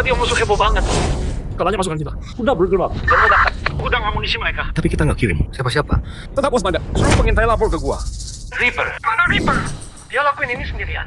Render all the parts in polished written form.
Berarti yang musuh heboh banget. Kalanya pasukan kita udah bergerak. Memudahkan gudang amunisi mereka. Tapi kita nggak kirim siapa-siapa. Tetap waspada. Suruh pengintai lapor ke gua. Reaper. Mana Reaper? Dia lakuin ini sendirian.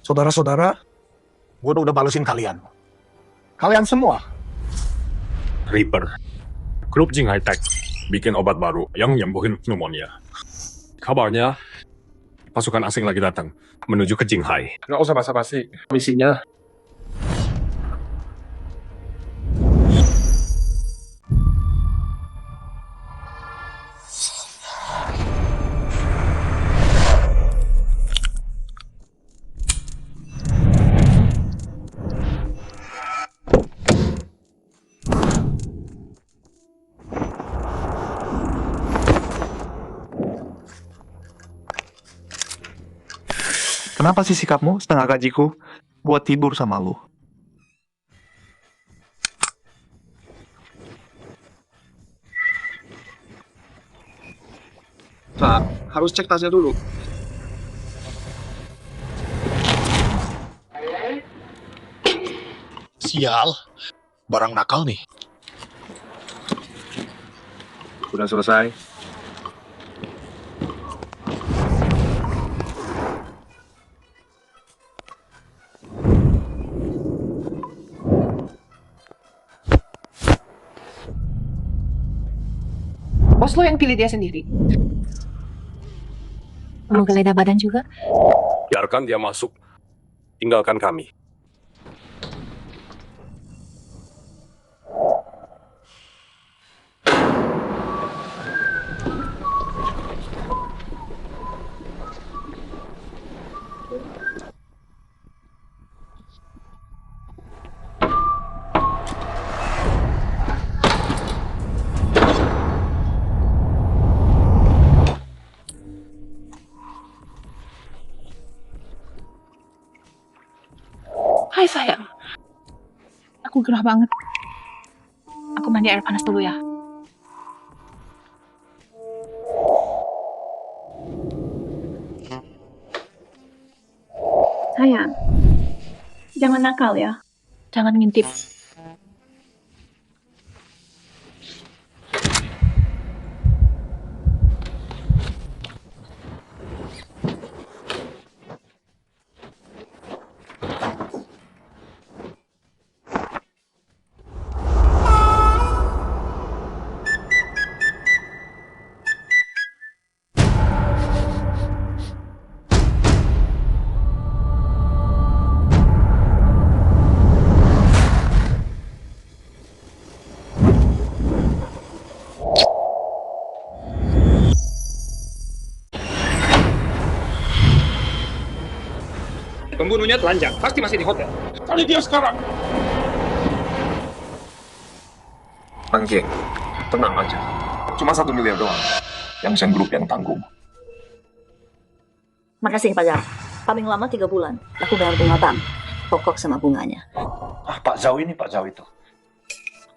Saudara-saudara, gue udah balesin kalian. Kalian semua. Reaper. Grup Jing High Tech bikin obat baru yang nyembuhin pneumonia. Kabarnya pasukan asing lagi datang menuju ke Jinghai. Nggak usah basa-basi. Misinya Kenapa sih sikapmu setengah gajiku buat tidur sama lu? Pak, harus cek tasnya dulu. Sial, barang nakal nih. udah selesai. Bos lo yang pilih dia sendiri. Mau geledah badan juga? Biarkan dia masuk. Tinggalkan kami. Hai sayang. Aku gerah banget. Aku mandi air panas dulu ya. Sayang, jangan nakal ya. Jangan ngintip. Pembunuhnya telanjang. Pasti masih di hotel. Cari dia sekarang. Anjing, tenang aja. Cuma 1 miliar doang. Yang Shen Group yang tanggung. Makasih Pak Zhao. Paling lama 3 bulan. Aku bayar bunga bank. Pokok sama bunganya. Ah, Pak Zhao ini, Pak Zhao itu.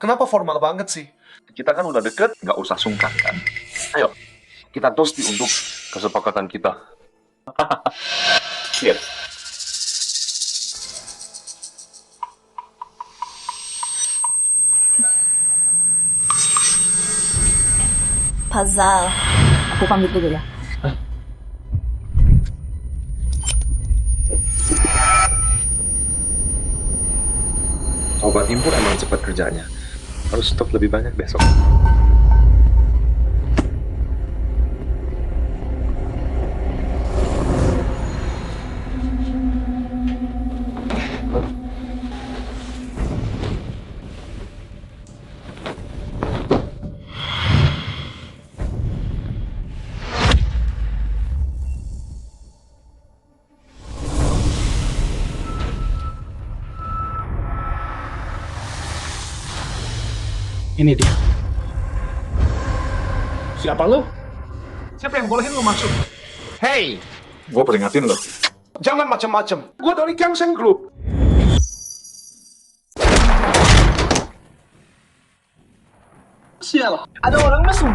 Kenapa formal banget sih? Kita kan udah deket, nggak usah sungkan kan. Ayo, kita tosti untuk kesepakatan kita. Lihat. Pak Zhao, aku pamit dulu ya. Obat impor emang cepat kerjanya. Harus stok lebih banyak besok. Ini dia. Siapa lu? Siapa yang bolehin lu masuk? Hey, Gue peringatin lo. jangan macam-macam. Gua dari Gangseng Group. Sial, ada orang masuk.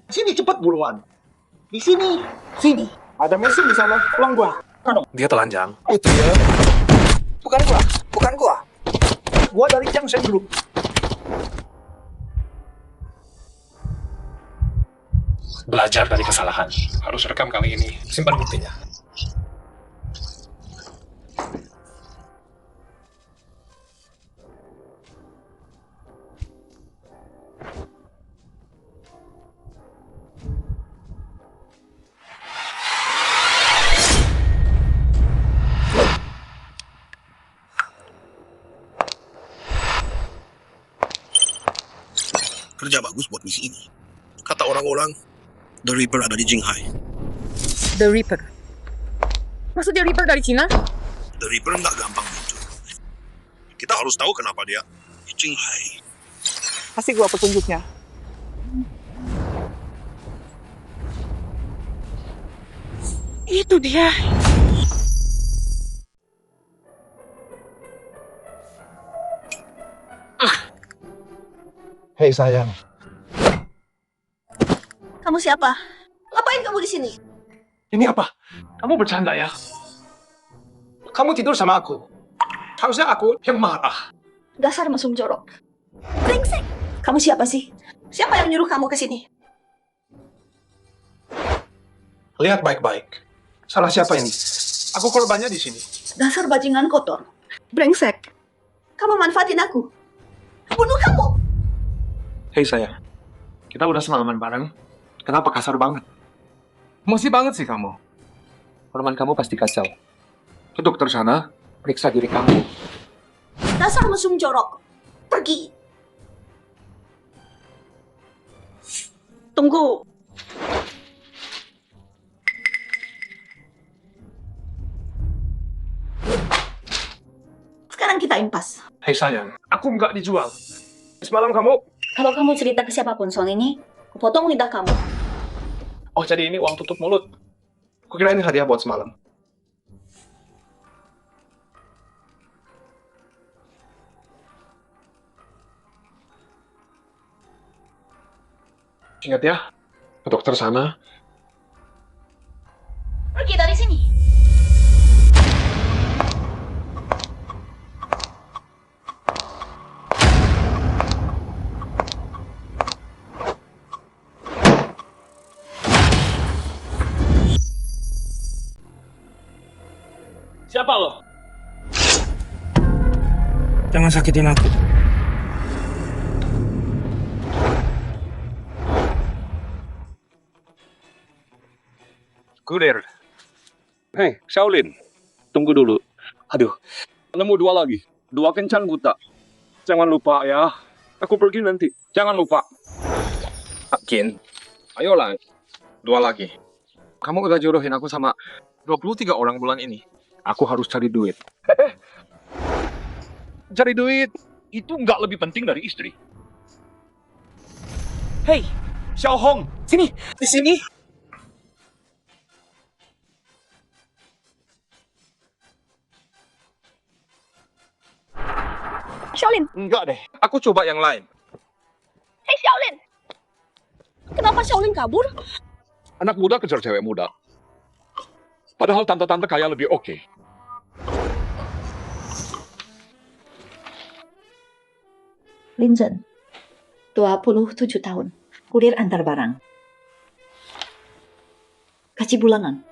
Sini cepat buruan. Di sini. Sini. Ada mesin di sana. Pulang gua. Dia telanjang. Itu ya. Bukan gua. Bukan gua. Gua dari Gangseng Group. Belajar dari kesalahan. Harus rekam kali ini. Simpan buktinya. Kerja bagus buat misi ini. Kata orang-orang, The Reaper ada di Jinghai. The Reaper. Maksudnya Reaper dari Cina? The Reaper nggak gampang muncul. Kita harus tahu kenapa dia di Jinghai. Kasih gua petunjuknya. Itu dia. Hei sayang. Kamu siapa? Ngapain kamu di sini? Ini apa? Kamu bercanda ya? Kamu tidur sama aku. Harusnya aku yang marah. Dasar mesum jorok. Brengsek. Kamu siapa sih? Siapa yang nyuruh kamu ke sini? Lihat baik-baik. Salah siapa ini? Aku korbannya di sini. Dasar bajingan kotor. Brengsek. Kamu manfaatin aku. Bunuh kamu. Hei sayang. Kita udah semalaman bareng. Kenapa kasar banget? Emosi banget sih kamu. Hormon kamu pasti kacau. Ke dokter sana. Periksa diri kamu. Dasar mesum jorok. Pergi. Tunggu. Sekarang kita impas. Hei sayang. Aku nggak dijual. Semalam kamu... Kalau kamu cerita ke siapapun soal ini, aku potong lidah kamu. Oh jadi ini uang tutup mulut. Kukira ini hadiah buat semalam. Ingat ya, ke dokter sana. Pergi dari sini. Siapa lo? Jangan sakitin aku. Kudir. Hei, Shaolin. Tunggu dulu. Aduh, nemu dua lagi. Dua kencan buta. Jangan lupa ya. Aku pergi nanti. Jangan lupa. Akin. Ayolah. Dua lagi. Kamu udah jodohin aku sama 23 orang bulan ini. Aku harus cari duit. Cari duit itu nggak lebih penting dari istri. Hei, Xiao Hong. sini. Di sini. Shaolin. Enggak deh. Aku coba yang lain. Hei Shaolin. Kenapa Shaolin kabur? Anak muda kejar cewek muda. Padahal tante-tante kaya lebih oke. Linzen, 27 tahun, kurir antar barang. Gaji bulanan,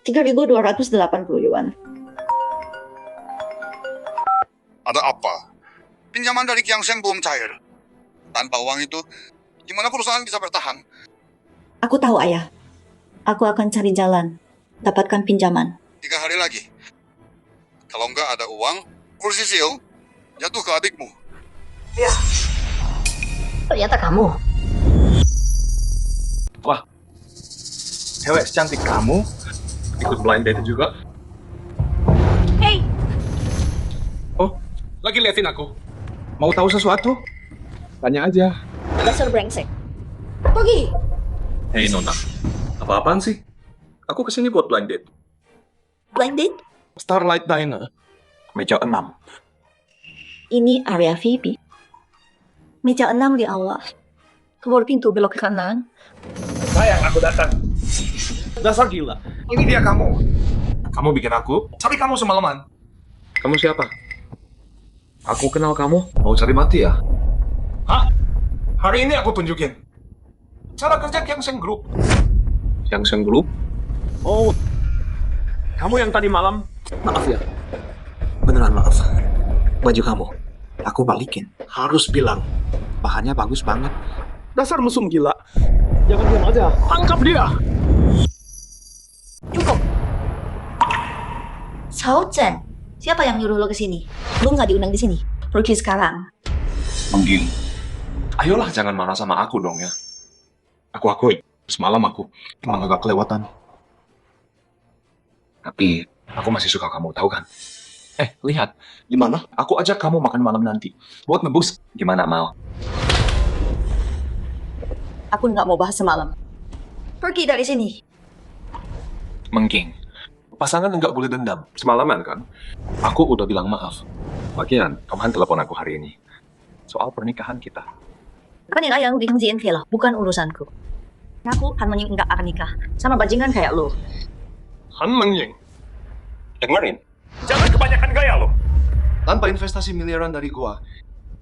3.280 yuan. Ada apa? Pinjaman dari Kiangseng belum cair. Tanpa uang itu, gimana perusahaan bisa bertahan? Aku tahu ayah, aku akan cari jalan, dapatkan pinjaman. 3 hari lagi. Kalau nggak ada uang, kursi sil jatuh ke adikmu. Ternyata kamu. Cewek secantik kamu ikut blind date juga. Hei, Oh, lagi liatin aku. Mau tahu sesuatu? Tanya aja. Dasar brengsek. Pergi. Hei Nona, apa-apaan sih? Aku kesini buat blind date. Blind date? Starlight Diner. Meja 6. Ini area VIP. Meja 6 di awal. Keluar pintu belok ke kanan. Sayang aku datang. Dasar gila. Ini dia kamu. Kamu bikin aku cari kamu semalaman. Kamu siapa? Aku kenal kamu. Mau cari mati ya? Hah? Hari ini aku tunjukin. Cara kerja Kiangsen Group. Yang Group? Oh, kamu yang tadi malam? Maaf ya. Beneran maaf. Baju kamu. Aku balikin. Harus bilang. Bahannya bagus banget. Dasar mesum gila. Jangan diam aja. Tangkap dia. Cukup. Cao Chen, siapa yang nyuruh lo ke sini? Lo nggak diundang di sini. Pergi sekarang. Mengging. Ayolah jangan marah sama aku dong ya. Aku akui, semalam aku emang agak kelewatan. Tapi aku masih suka kamu, tahu kan? Lihat. Gimana? Aku ajak kamu makan malam nanti. Buat nebus. Gimana mau? Aku nggak mau bahas semalam. Pergi dari sini. Mengging. Pasangan nggak boleh dendam. Semalaman kan? Aku udah bilang maaf. Lagian, kamu telepon aku hari ini. Soal pernikahan kita. 跟你来yang udah KNZNK lah, bukan urusanku. Aku Hanmenying nggak akan nikah sama bajingan kayak lo. Hanmenying. Dengerin. Jangan kebanyakan gaya lo. Tanpa investasi miliaran dari gua,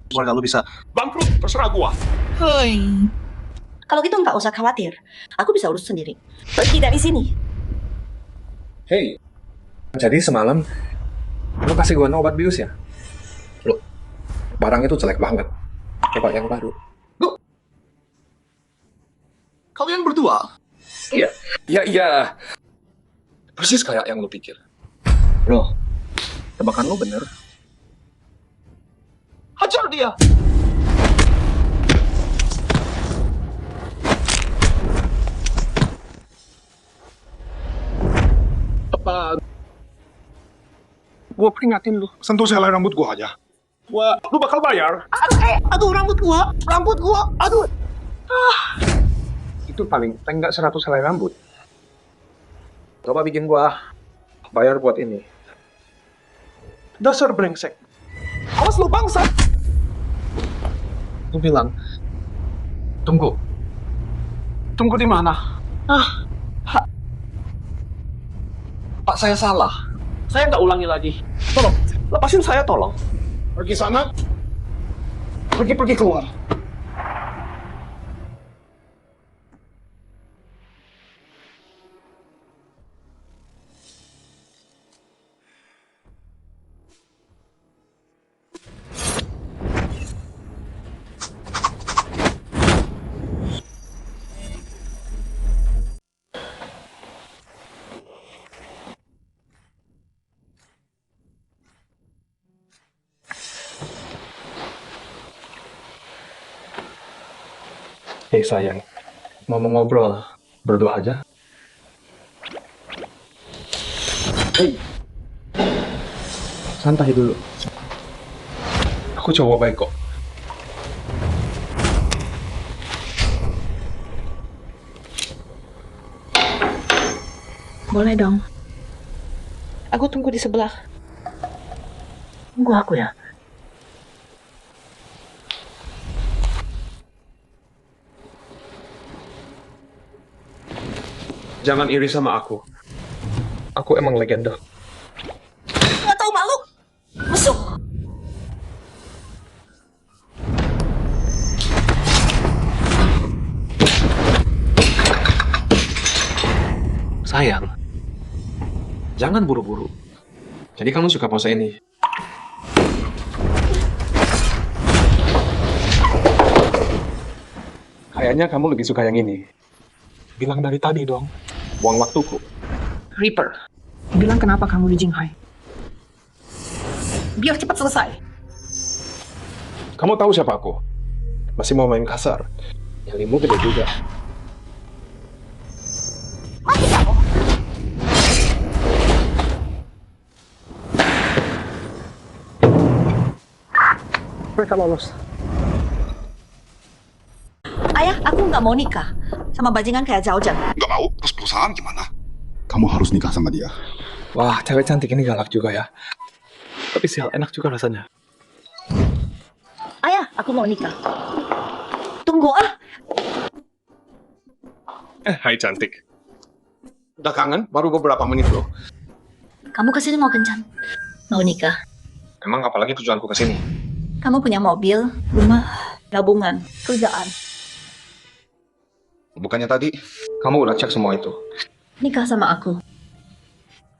keluarga lu bisa Bangkrut, terserah gua. Kalau gitu nggak usah khawatir. Aku bisa urus sendiri. Pergi dari sini. Hey, jadi semalam lu kasih gua obat bius ya? Loh, barang itu jelek banget. Coba yang baru. Kalian berdua. Iya. Persis kayak yang lu pikir. Bro, tebakan lu bener. Hajar dia. Apa? Gua peringatin lu. Sentuh selai rambut gua aja. Lu bakal bayar. Aduh, rambut gua. Aduh. Itu paling enggak 100 helai rambut. Coba bikin gua bayar buat ini. Dasar brengsek. Awas lu bangsa. Lu bilang, tunggu. Tunggu di mana? Pak, saya salah. Saya nggak ulangi lagi. Tolong, lepasin saya tolong. Pergi sana. Pergi keluar. Hei sayang, mau ngobrol, berdua aja. Hei, santai dulu. Aku cowok baik kok. Boleh dong. Aku tunggu di sebelah. Tunggu aku ya. Jangan iri sama aku. Aku emang legenda. Nggak tahu malu. Masuk. Sayang, jangan buru-buru. Jadi kamu suka pose ini? Kayaknya kamu lebih suka yang ini. Bilang dari tadi dong. Buang waktuku. Reaper, bilang kenapa kamu di Jinghai? Biar cepat selesai. Kamu tahu siapa aku? Masih mau main kasar. Nyalimu gede juga. Mati kamu. mereka lolos. Ayah, aku nggak mau nikah sama bajingan kayak Zhao Zhen. Nggak mau, terus perusahaan gimana? Kamu harus nikah sama dia. Wah, cewek cantik ini galak juga ya. Tapi sih enak juga rasanya. Ayah, aku mau nikah. Tunggu ah. Hai cantik. Udah kangen? Baru beberapa menit loh. Kamu kesini mau kencan? Mau nikah? Emang apalagi tujuanku ke sini? Kamu punya mobil, rumah, tabungan, kerjaan. Bukannya tadi kamu udah cek semua itu? Nikah sama aku.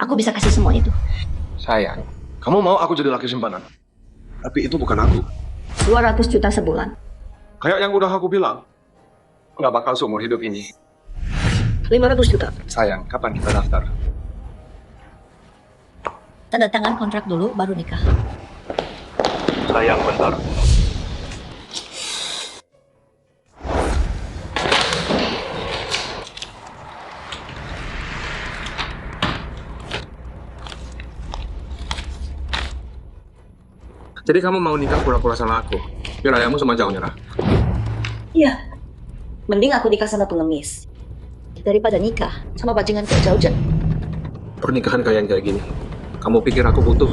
Aku bisa kasih semua itu. Sayang, kamu mau aku jadi laki simpanan? Tapi itu bukan aku. 200 juta sebulan. Kayak yang udah aku bilang, nggak bakal seumur hidup ini. 500 juta. Sayang, kapan kita daftar? Tanda tangan kontrak dulu, baru nikah. Sayang, bentar. Jadi kamu mau nikah pura-pura sama aku? Biar ayahmu sama Zhao nyerah. Iya. Mending aku nikah sama pengemis. Daripada nikah sama bajingan kayak Zhao Zhen. Pernikahan kayak gini. Kamu pikir aku butuh?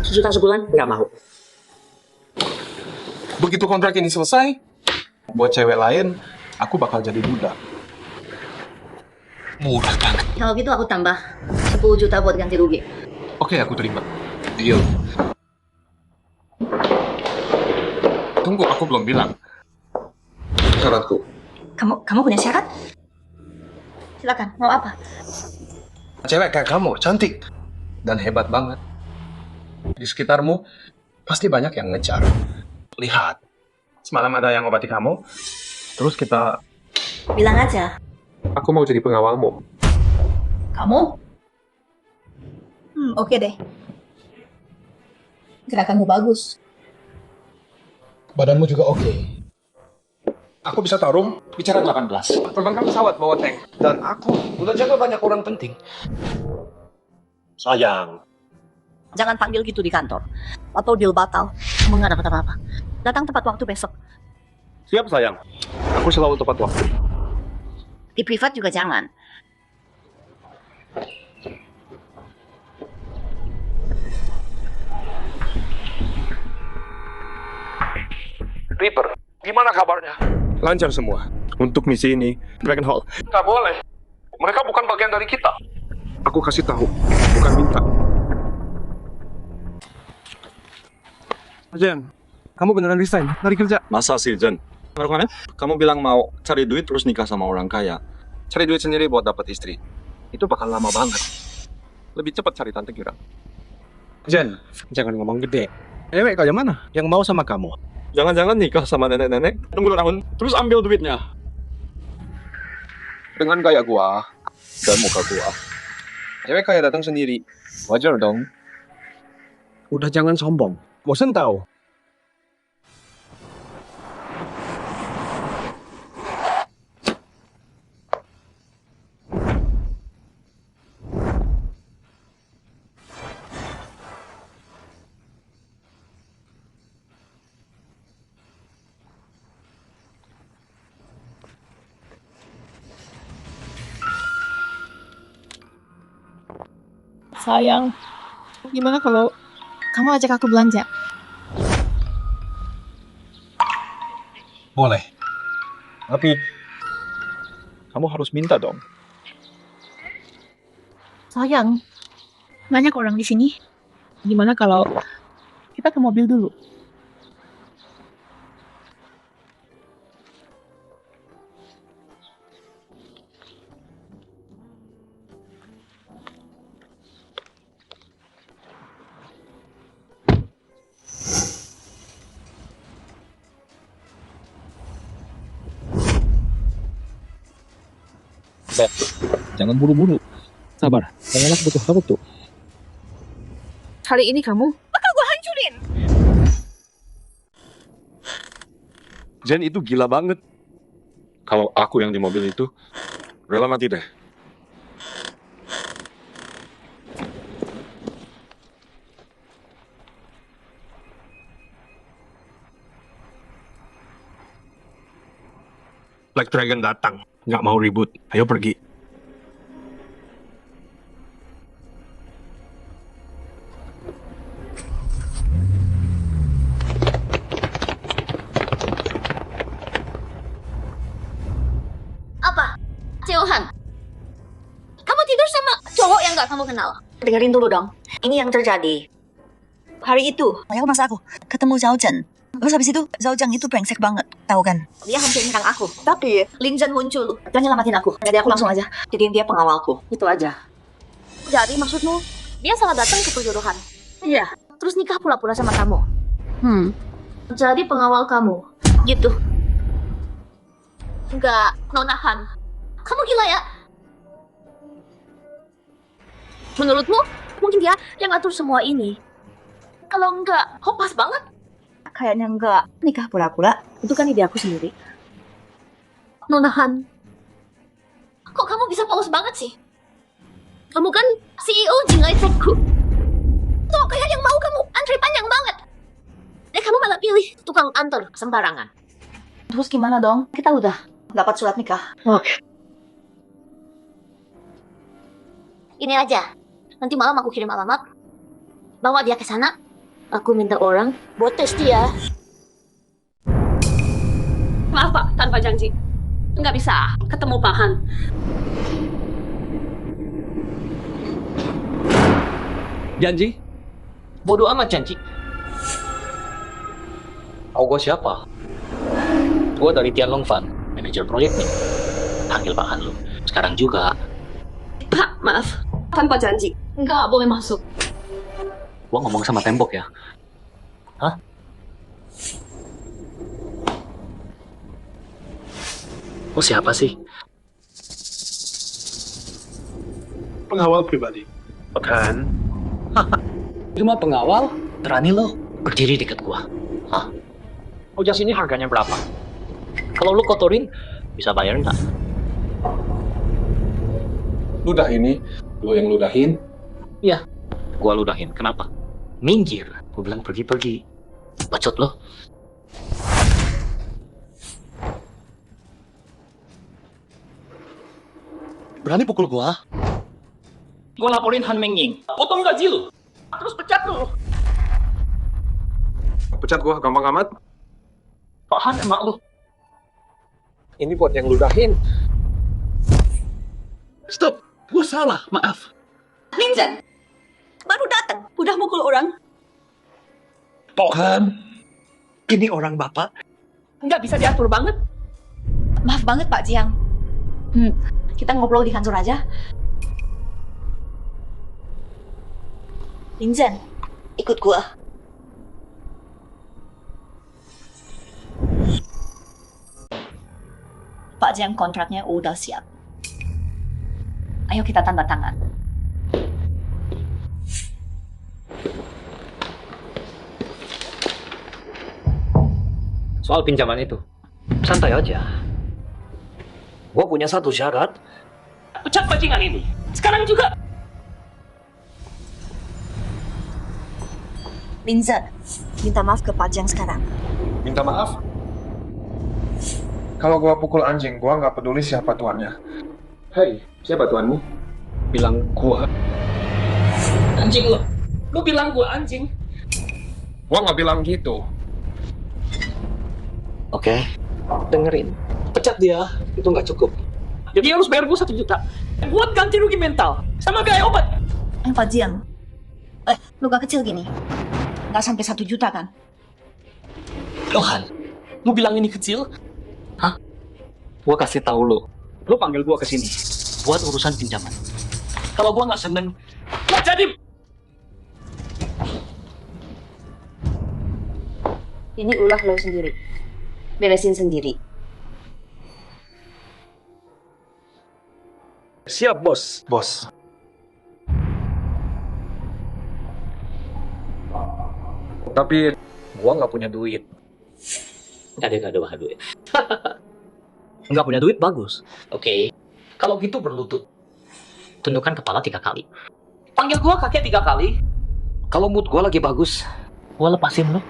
1 juta sebulan? Nggak mau. Begitu kontrak ini selesai, buat cewek lain, aku bakal jadi budak. Murah banget. Kalau gitu aku tambah 10 juta buat ganti rugi. Oke, aku terima. Deal. Tunggu, aku belum bilang. Syaratku. Kamu punya syarat? Silakan, mau apa? Cewek kayak kamu, cantik. Dan hebat banget. Di sekitarmu, pasti banyak yang ngejar. Lihat, semalam ada yang obati kamu, terus kita... Bilang aja. Aku mau jadi pengawalmu. Kamu? Oke deh. Gerakanmu bagus. Badanmu juga oke. Aku bisa tarung, bicara 18. Terbangkan pesawat bawa tank. Dan aku udah jaga banyak orang penting. Sayang, Jangan panggil gitu di kantor. Atau deal batal. Kamu nggak dapat apa-apa. Datang tepat waktu besok. siap sayang. Aku selalu tepat waktu. Di privat juga jangan. Reaper, gimana kabarnya? Lancar semua. Untuk misi ini, Dragon Hall. Nggak boleh. Mereka bukan bagian dari kita. Aku kasih tahu, bukan minta. Jen, kamu beneran resign dari kerja? Masa sih, Jen? Kamu bilang mau cari duit terus nikah sama orang kaya. Cari duit sendiri buat dapat istri. Itu bakal lama banget. Lebih cepat cari tante Gira. Jen, jangan ngomong gede. Cewek kayak mana yang mau sama kamu? Jangan-jangan nikah sama nenek-nenek, tunggu tahun, terus ambil duitnya. Dengan gaya gua dan muka gua, cewek kayak datang sendiri. Wajar dong. Udah jangan sombong. Bosen tahu. Sayang, gimana kalau kamu ajak aku belanja? Boleh. Tapi kamu harus minta dong. Sayang, banyak orang di sini. Gimana kalau kita ke mobil dulu? Jangan buru-buru. Sabar. Yang enak butuh waktu. Kali ini kamu bakal gue hancurin. Jen itu gila banget. Kalau aku yang di mobil itu, rela mati deh. Black Dragon datang. Nggak mau ribut. Ayo pergi. Apa? Johan, kamu tidur sama cowok yang nggak kamu kenal? Dengerin dulu dong. Ini yang terjadi. Hari itu, yang masa aku ketemu Zhao Zhen. Terus habis itu Zhao Zhen itu brengsek banget, tahu kan? dia hampir nyerang aku. Tapi Lin Zhen muncul dan nyelamatin aku. Jadi aku langsung aja jadiin dia pengawalku. Itu aja. Jadi maksudmu, dia salah datang ke perjodohan? Iya. Terus nikah pula-pula sama kamu? Jadi pengawal kamu? Gitu. Enggak, Nonahan. Kamu gila ya? Menurutmu, mungkin dia yang ngatur semua ini? Kalau enggak, kok pas banget? Kayaknya enggak. Nikah pura-pura. Itu kan ide aku sendiri. Nonahan, kok kamu bisa polos banget sih? Kamu kan CEO Jingai Techku. Tuh, kayak yang mau kamu antri panjang banget. Kamu malah pilih tukang antar sembarangan. Terus gimana dong? Kita udah dapat surat nikah. Oke. Ini aja. Nanti malam aku kirim alamat. Bawa dia ke sana. Aku minta orang buat tes dia. Maaf Pak, tanpa janji. Nggak bisa ketemu Pak Han. Janji? Bodoh amat janji. Tahu gue siapa? Gue dari Tianlong Fan, manajer proyek nih. Panggil Pak Han lu. Sekarang juga. Pak, maaf. Tanpa janji. Nggak boleh masuk. Gua ngomong sama tembok ya. Hah? Lo siapa sih? Pengawal pribadi. Bukan. Itu mah pengawal? Berani lo berdiri dekat gua. Hah? Oh, jas ini harganya berapa? Kalau lo kotorin, bisa bayar nggak? Ludah ini, lo yang ludahin? Iya, gua ludahin. Kenapa? Minggir. Gua bilang pergi-pergi. Bacot lo. Berani pukul gua? Gua laporin Han Mengying. Potong gaji lo. Terus pecat lo. Pecat gua, gampang amat. Pak Han emak lo. Ini buat yang ludahin. Stop, gua salah, maaf. Lin Zhen, baru datang, udah mukul orang. Tuhan, ini orang bapak. Nggak bisa diatur banget. Maaf banget Pak Jiang. Kita ngobrol di kantor aja. Lin Zhen, ikut gua. Pak Jiang kontraknya udah siap. Ayo kita tanda tangan. Soal pinjaman itu, santai aja. Gua punya satu syarat. Pecat bajingan ini. Sekarang juga. Lin Zhen, minta maaf ke Pak Jiang sekarang. Minta maaf? Kalau gua pukul anjing, gua nggak peduli siapa tuannya. Hei, siapa tuanmu? Bilang gua. Anjing lo. Lu bilang gua anjing. Gua nggak bilang gitu. Oke, dengerin. Pecat dia, itu nggak cukup. Jadi harus bayar gua 1 juta. Buat ganti rugi mental. Sama biaya obat. Pak Jiang, luka kecil gini. Nggak sampai 1 juta kan? Lohan, lu bilang ini kecil? Hah? Gua kasih tahu lu. Lu panggil gua ke sini buat urusan pinjaman. Kalau gua nggak seneng, nggak jadi. Ini ulah lo sendiri. Beresin sendiri. Siap, bos. Bos. Tapi Gua nggak punya duit. Nggak ada duit. Nggak punya duit bagus. Oke. Kalau gitu berlutut. Tundukkan kepala 3 kali. Panggil gua kakek 3 kali. Kalau mood gua lagi bagus, gua lepasin lu.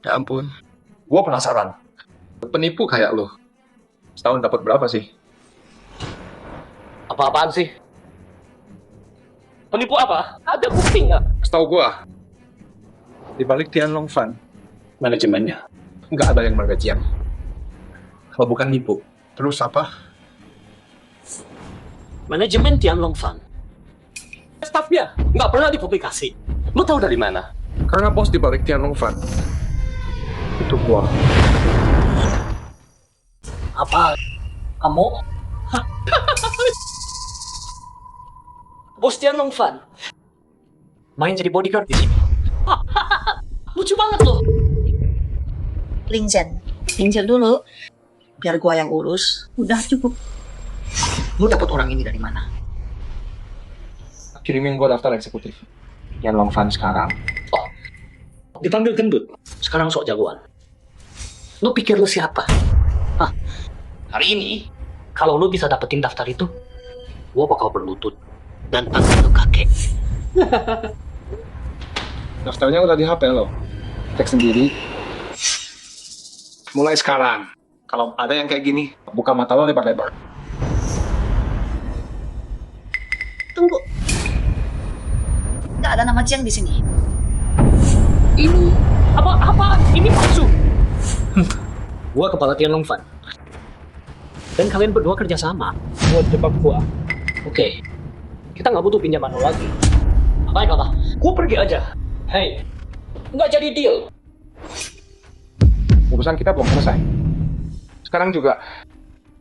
Ya ampun. Gua penasaran. Penipu kayak lo. Setahun dapat berapa sih? Apa-apaan sih? Penipu apa? Ada bukti nggak? Setahu gua, di balik Tianlong Fan, Manajemennya. nggak ada yang mergajian. Kalau bukan nipu. Terus apa? Manajemen Tianlong Fan. Staffnya nggak pernah dipublikasi. Lu tahu dari mana? Karena bos di balik Tianlong Fan itu gua. Apa? Kamu? Bos Tianlong Fan main jadi bodyguard di sini. Lucu banget loh. Lingzhen, pinjam dulu. Biar gua yang urus. Udah cukup. Lu dapet orang ini dari mana? Kirimin gua daftar eksekutif Tianlong Fan sekarang. Oh, dipanggil gendut. Sekarang sok jagoan. Lu pikir lu siapa? Hah? Hari ini, kalau lu bisa dapetin daftar itu, gua bakal berlutut dan panggil lu kakek. Daftarnya udah di HP lo. Cek sendiri. Mulai sekarang, kalau ada yang kayak gini, buka mata lo lebar-lebar. Tunggu. Nggak ada nama Jiang di sini. Ini apa? Ini palsu. Gua kepala Tianlong Fan. Dan kalian berdua kerja sama buat jebak gua. Oke. Kita nggak butuh pinjaman lo lagi. Baiklah, gua pergi aja. Hei, nggak jadi deal. Urusan kita belum selesai. Sekarang juga,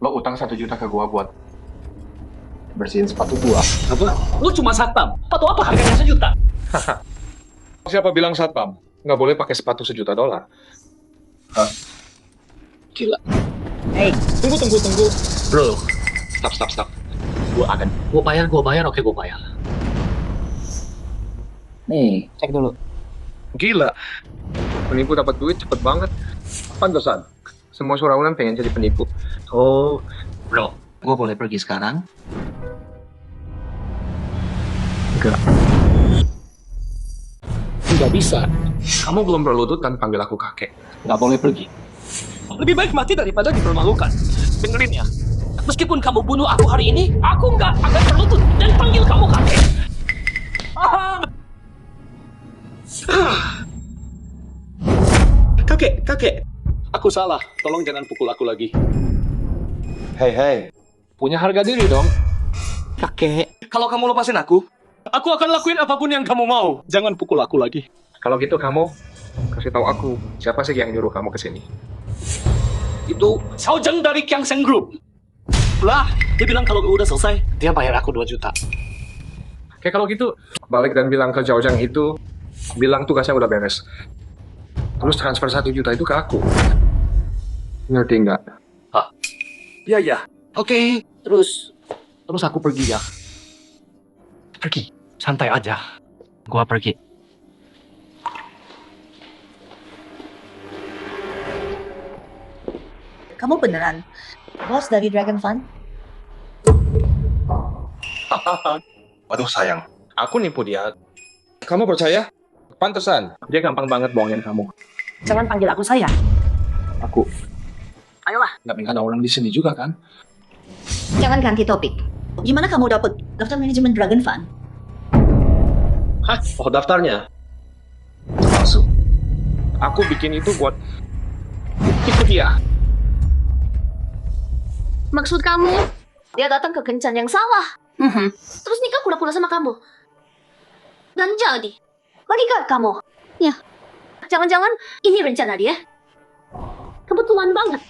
lo utang 1 juta ke gua buat bersihin sepatu gua. Apa? Lu cuma satpam. Sepatu apa harganya 1 juta? Siapa bilang satpam? Nggak boleh pakai sepatu $1 juta. Hah? Gila. Hei, tunggu. Bro, Stop. Gua bayar, oke gua bayar. Nih, cek dulu. Gila. Penipu dapat duit cepet banget. Pantesan. Semua suraunan pengen jadi penipu. Oh, bro, gua boleh pergi sekarang? Nggak bisa. Kamu belum berlutut dan panggil aku kakek. Nggak boleh pergi. Lebih baik mati daripada dipermalukan. Dengerin ya. Meskipun kamu bunuh aku hari ini, aku nggak akan berlutut dan panggil kamu kakek. Kakek. Aku salah. Tolong jangan pukul aku lagi. Hei. Punya harga diri dong. Kakek. Kalau kamu lepasin aku akan lakuin apapun yang kamu mau. Jangan pukul aku lagi. Kalau gitu kamu kasih tahu aku siapa sih yang nyuruh kamu kesini. Itu Xiaozheng dari Kiangsheng Group. Lah, dia bilang kalau udah selesai, dia bayar aku 2 juta. Oke, kalau gitu balik dan bilang ke Xiaozheng itu, bilang tugasnya udah beres. Terus transfer 1 juta itu ke aku. Ngerti nggak? Hah? Iya. Oke. Terus aku pergi ya. Pergi. Santai aja. Gua pergi. Kamu beneran bos dari Dragon Fund? Waduh sayang, aku nipu dia. Kamu percaya? Pantesan, dia gampang banget bohongin kamu. Jangan panggil aku saya. Aku. Ayolah. Nggak ada orang di sini juga kan? Jangan ganti topik. Gimana kamu dapat daftar manajemen Dragon Fund? Hah? Oh daftarnya? Palsu. Aku bikin itu buat tipu dia. Maksud kamu, dia datang ke kencan yang salah. Terus nikah pura-pura sama kamu. Dan jadi, bodyguard kamu. Ya, jangan-jangan ini rencana dia. Kebetulan banget.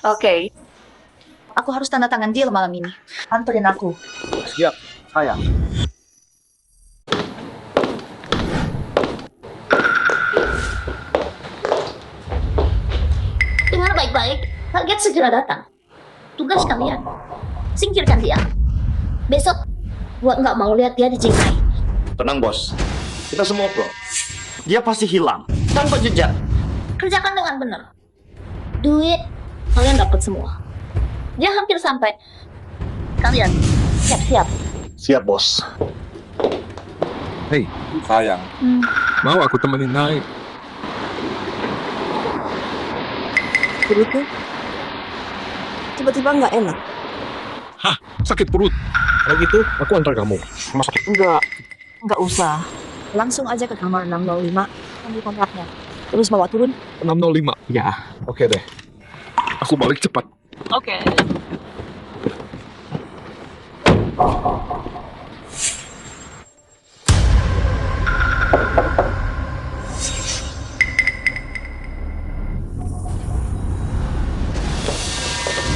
Oke. Aku harus tanda tangan deal malam ini. Anterin aku. Siap, sayang. Dengar baik-baik. Target segera datang. Tugas kalian, singkirkan dia. Besok, gua nggak mau lihat dia di Jinghai. Tenang bos, kita semua pro. Dia pasti hilang, tanpa jejak. Kerjakan dengan benar. Duit, kalian dapat semua. Dia hampir sampai. Kalian, siap-siap. Siap bos. Hei, sayang. Mau aku temenin naik? Perutku tiba-tiba nggak enak. Hah? Sakit perut? Kalau gitu, aku antar kamu. Rumah sakit. Nggak usah. Langsung aja ke kamar 605, ambil kontraknya. Terus bawa turun. 605? Ya. Oke deh. Aku balik cepat. Oke.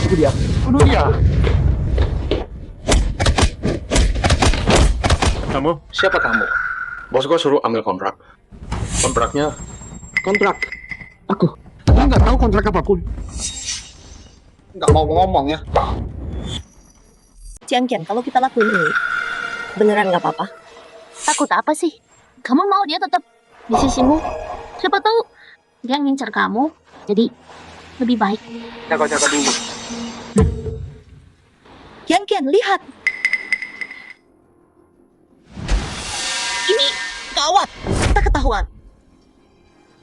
Itu dia. Bunuh dia. Kamu? Siapa kamu? Bos gue suruh ambil kontrak. Kontraknya? Kontrak. Aku nggak tahu kontrak apapun. Nggak mau ngomong ya. Cian, kalau kita lakuin ini, beneran nggak apa-apa? Takut apa sih? Kamu mau dia tetap di sisimu? Siapa tahu dia ngincar kamu, jadi lebih baik. Jaga-jaga dulu. Kian, lihat. Ini gawat. Kita ketahuan.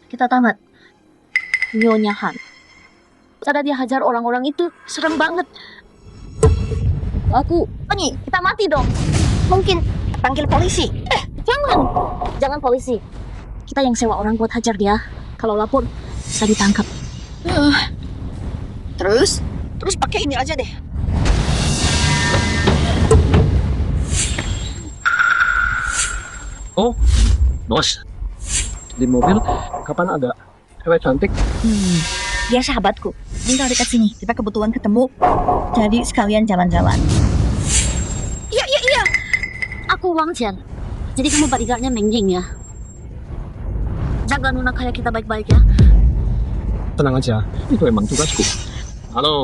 Kita tamat. Nyonya Han. Cara dia hajar orang-orang itu serem banget. Nih, kita mati dong. Mungkin panggil polisi. Jangan polisi. Kita yang sewa orang buat hajar dia. Kalau lapor, bisa ditangkap. Terus pakai ini aja deh. Oh, bos. Di mobil kapan ada cewek cantik? Dia sahabatku. Tinggal dekat sini. Kita kebetulan ketemu. Jadi sekalian jalan-jalan. Iya. Aku Wang Jian. Jadi kamu bodyguardnya Meng Ying ya. Jaga nona kayak kita baik-baik ya. Tenang aja, itu emang tugasku. Halo.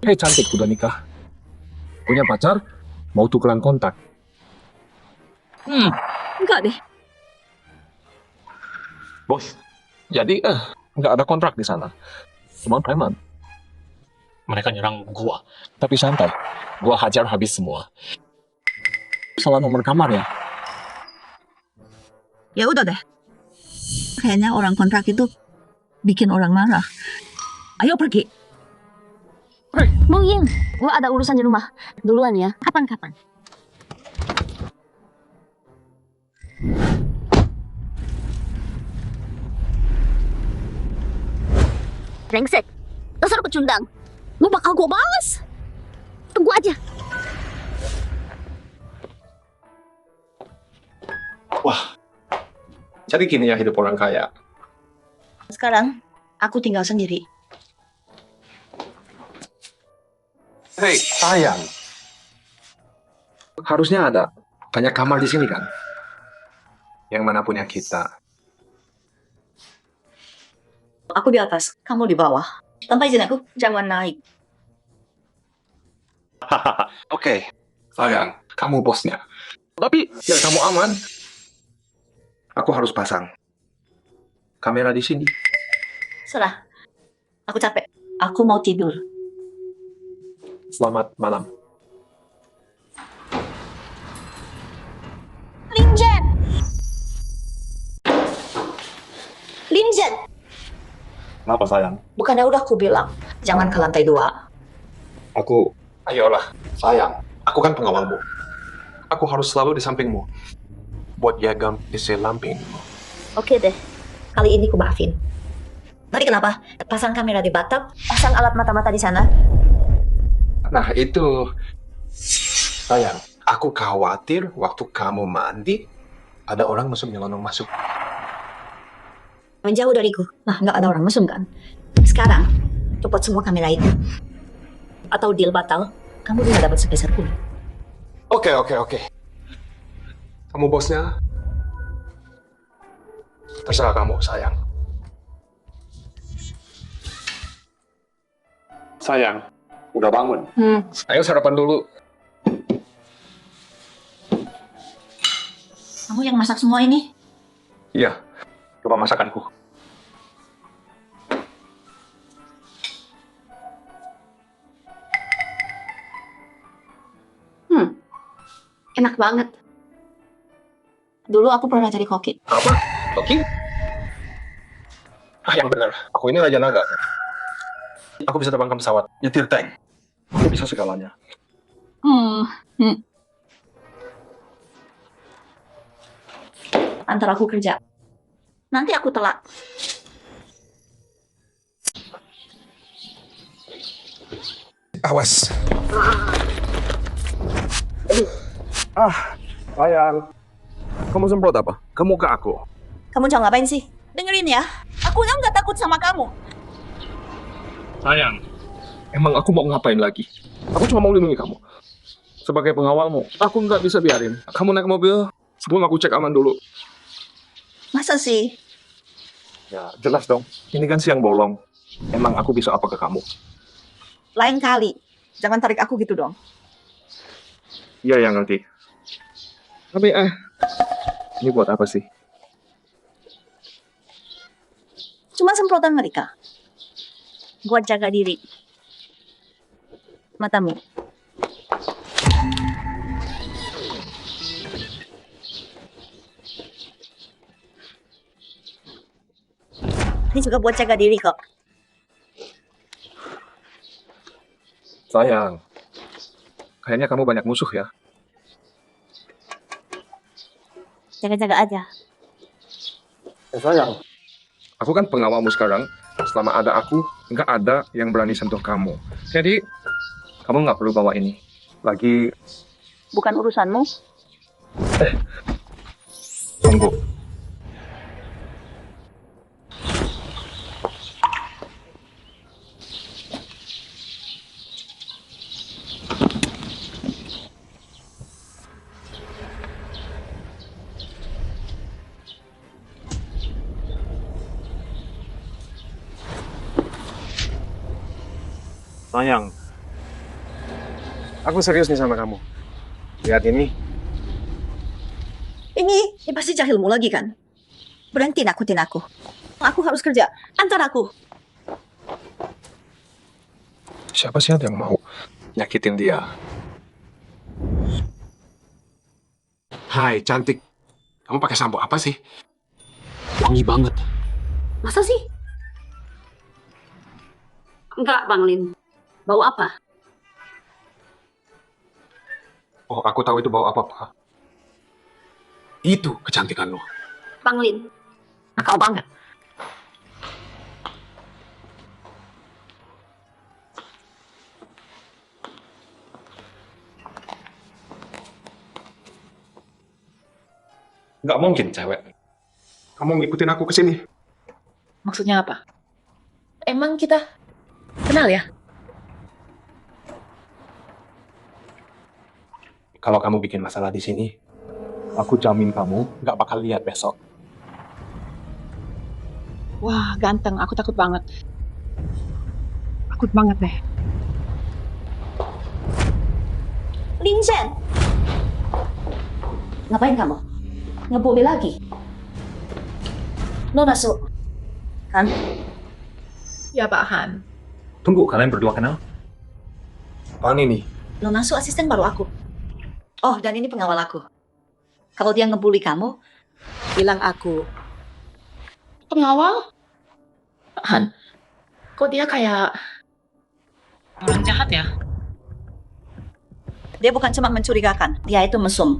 Hei cantik, udah nikah? Punya pacar? Mau tukeran kontak? Enggak deh. Bos, jadi nggak ada kontrak di sana. Cuma preman. Mereka nyerang gua. Tapi santai, gua hajar habis semua. Salah nomor kamar ya? Ya udah deh. Kayaknya orang kontrak itu bikin orang marah. Ayo pergi. Meng Ying, gua ada urusan di rumah. Duluan ya. Kapan-kapan. Brengsek. Dasar pecundang. Lu bakal gua balas. Tunggu aja. Wah, jadi gini ya hidup orang kaya. Sekarang aku tinggal sendiri. Hei, sayang. Harusnya ada banyak kamar di sini kan? Yang mana punya kita. Aku di atas, kamu di bawah. Tanpa izin aku, jangan naik. Oke, sayang, kamu bosnya. Tapi biar kamu aman, aku harus pasang kamera di sini. Serah. Aku capek. Aku mau tidur. Selamat malam. Linjen! Kenapa sayang? Bukannya udah aku bilang, jangan ke lantai 2. Ayolah, sayang. Aku kan pengawalmu. Aku harus selalu di sampingmu. Buat jaga isi lampingmu. Oke deh. Kali ini ku maafin. Tadi kenapa? Pasang kamera di bathtub, pasang alat mata-mata di sana. Nah itu, sayang, aku khawatir waktu kamu mandi, ada orang mesum nyelonong masuk. Menjauh dariku. Nah, nggak ada orang mesum kan? Sekarang, copot semua kamera itu. Atau deal batal, kamu tidak dapat sepeser pun. Oke. Kamu bosnya? Terserah kamu, sayang. Sayang, udah bangun. Ayo sarapan dulu. Kamu yang masak semua ini? Iya, coba masakanku. Enak banget. Dulu aku pernah jadi koki. Apa? Koki? Yang benar. Aku ini Raja Naga. Aku bisa terbang ke pesawat, nyetir tank. Aku bisa segalanya. Antar aku kerja. Nanti aku telat. Awas. Sayang. Kamu semprot apa? Kamu ke aku. Kamu jangan ngapain sih? Dengerin ya. Aku yang nggak takut sama kamu. Sayang. Emang aku mau ngapain lagi? Aku cuma mau lindungi kamu. Sebagai pengawalmu, aku nggak bisa biarin kamu naik mobil sebelum aku cek aman dulu. Masa sih? Ya, jelas dong. Ini kan siang bolong. Emang aku bisa apa ke kamu? Lain kali. Jangan tarik aku gitu dong. Iya, yang ngerti. Tapi, ini buat apa sih? Cuma semprotan mereka. Buat jaga diri. Matamu. Ini juga buat jaga diri kok. Sayang. Kayaknya kamu banyak musuh ya. Jaga-jaga aja. Sayang. Aku kan pengawalmu sekarang. Selama ada aku, nggak ada yang berani sentuh kamu. Jadi, kamu nggak perlu bawa ini. Lagi, Bukan urusanmu. tunggu. Sayang, aku serius nih sama kamu. Lihat ini. Ini pasti jahilmu lagi kan? Berhenti nakutin aku. Aku harus kerja. Antar aku. Siapa sih yang mau nyakitin dia? Hai, cantik. Kamu pakai sampo apa sih? Wangi banget. Masa sih? Enggak, Bang Lin. Bau apa? Oh, aku tahu itu bau apa, Pak. Itu kecantikan lo. Bang Lin. Nakal banget. Nggak mungkin, cewek. Kamu ngikutin aku ke sini. Maksudnya apa? Emang kita kenal ya? Kalau kamu bikin masalah di sini, aku jamin kamu nggak bakal lihat besok. Wah, ganteng. Aku takut banget. Takut banget deh. Lin Zhen. Ngapain kamu? Ngebully lagi? Nona Su. Kan? Ya, Pak Han. Tunggu, kalian berdua kenal? Apaan ini? Nona Su asisten baru aku. Oh, dan ini pengawal aku. Kalau dia ngebully kamu, bilang aku. Pengawal? Pak Han, kok dia kayak orang jahat ya? Dia bukan cuma mencurigakan, dia itu mesum.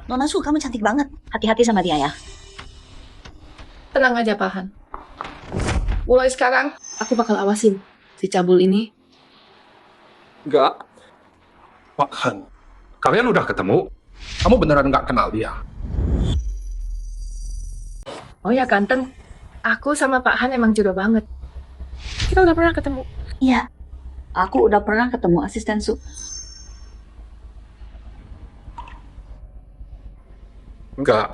Nona Su, kamu cantik banget. Hati-hati sama dia ya. Tenang aja, Pak Han. Mulai sekarang, aku bakal awasin si cabul ini. Nggak. Pak Han, kalian udah ketemu? Kamu beneran nggak kenal dia? Oh ya, ganteng. Aku sama Pak Han emang jodoh banget. Kita udah pernah ketemu. Iya, aku udah pernah ketemu asisten Su. Enggak.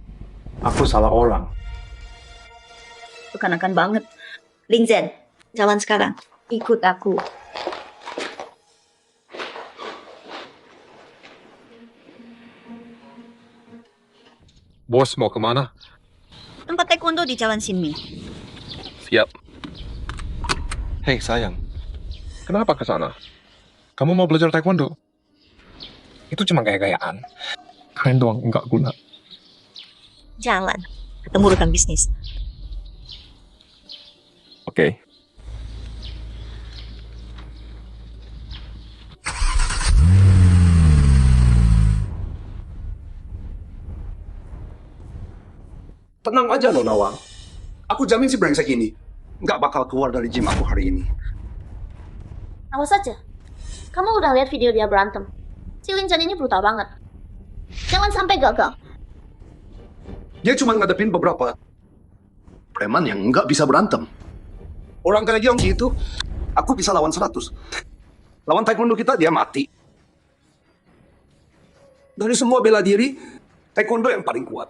Aku salah orang. Kekanakan banget. Lin Zhen, jalan sekarang. Ikut aku. Bos mau kemana? Tempat taekwondo di Jalan Sinmi. Siap. Hei sayang, kenapa ke sana? Kamu mau belajar taekwondo? Itu cuma gaya-gayaan. Kalian doang nggak guna. Jalan. Ketemu rekan bisnis. Oke. Tenang aja lo, Nawang. Aku jamin si brengsek ini nggak bakal keluar dari gym aku hari ini. Awas aja. Kamu udah lihat video dia berantem. Si Linjan ini brutal banget. Jangan sampai gagal. Dia cuma ngadepin beberapa preman yang nggak bisa berantem. Orang kayak Gyeonggi itu, aku bisa lawan 100. Lawan taekwondo kita, dia mati. Dari semua bela diri, taekwondo yang paling kuat.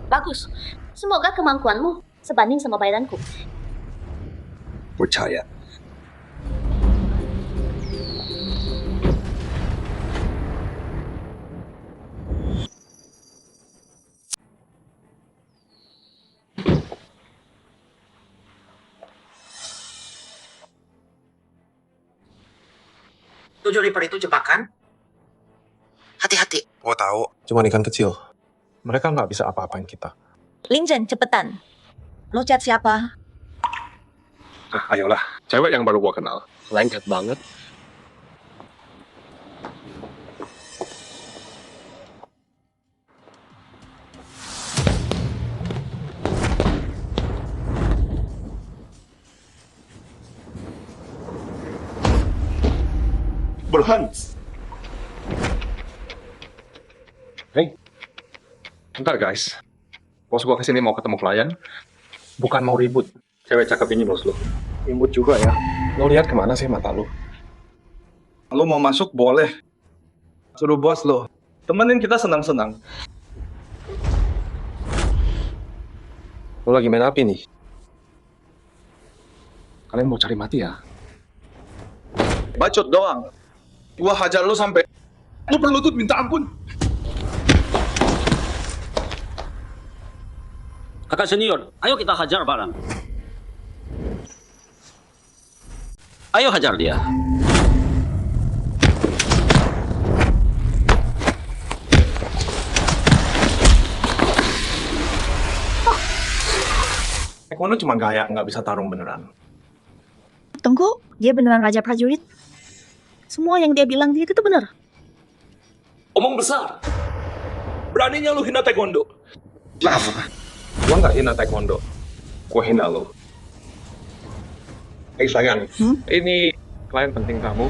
Bagus. Semoga kemampuanmu sebanding sama bayaranku. Percaya. Tujuh Reaper itu jebakan. Hati-hati. Gua tahu. Cuma ikan kecil. Mereka nggak bisa apa-apain kita. Linjan, cepetan. Lo chat siapa? Ayolah. Cewek yang baru gua kenal. Lengket banget. Burhan. Hey. Bentar guys. Bos gua kesini mau ketemu klien. Bukan mau ribut. Cewek cakep ini bos lo. Ribut juga ya. Lo lihat kemana sih mata lo? Lo mau masuk boleh. Suruh bos lo. Temenin kita senang-senang. Lo lagi main api nih. Kalian mau cari mati ya? Bacot doang. Gua hajar lo sampai lo berlutut minta ampun. Kakak senior, ayo kita hajar bareng. Ayo hajar dia. Taekwondo cuma gaya, nggak bisa tarung beneran. Tunggu, dia beneran raja prajurit. Semua yang dia bilang dia itu benar. Omong besar. Beraninya lu hina taekwondo. Maaf. Gua nggak hina taekwondo. Gua hina lo. Hey sayang, ini klien penting kamu.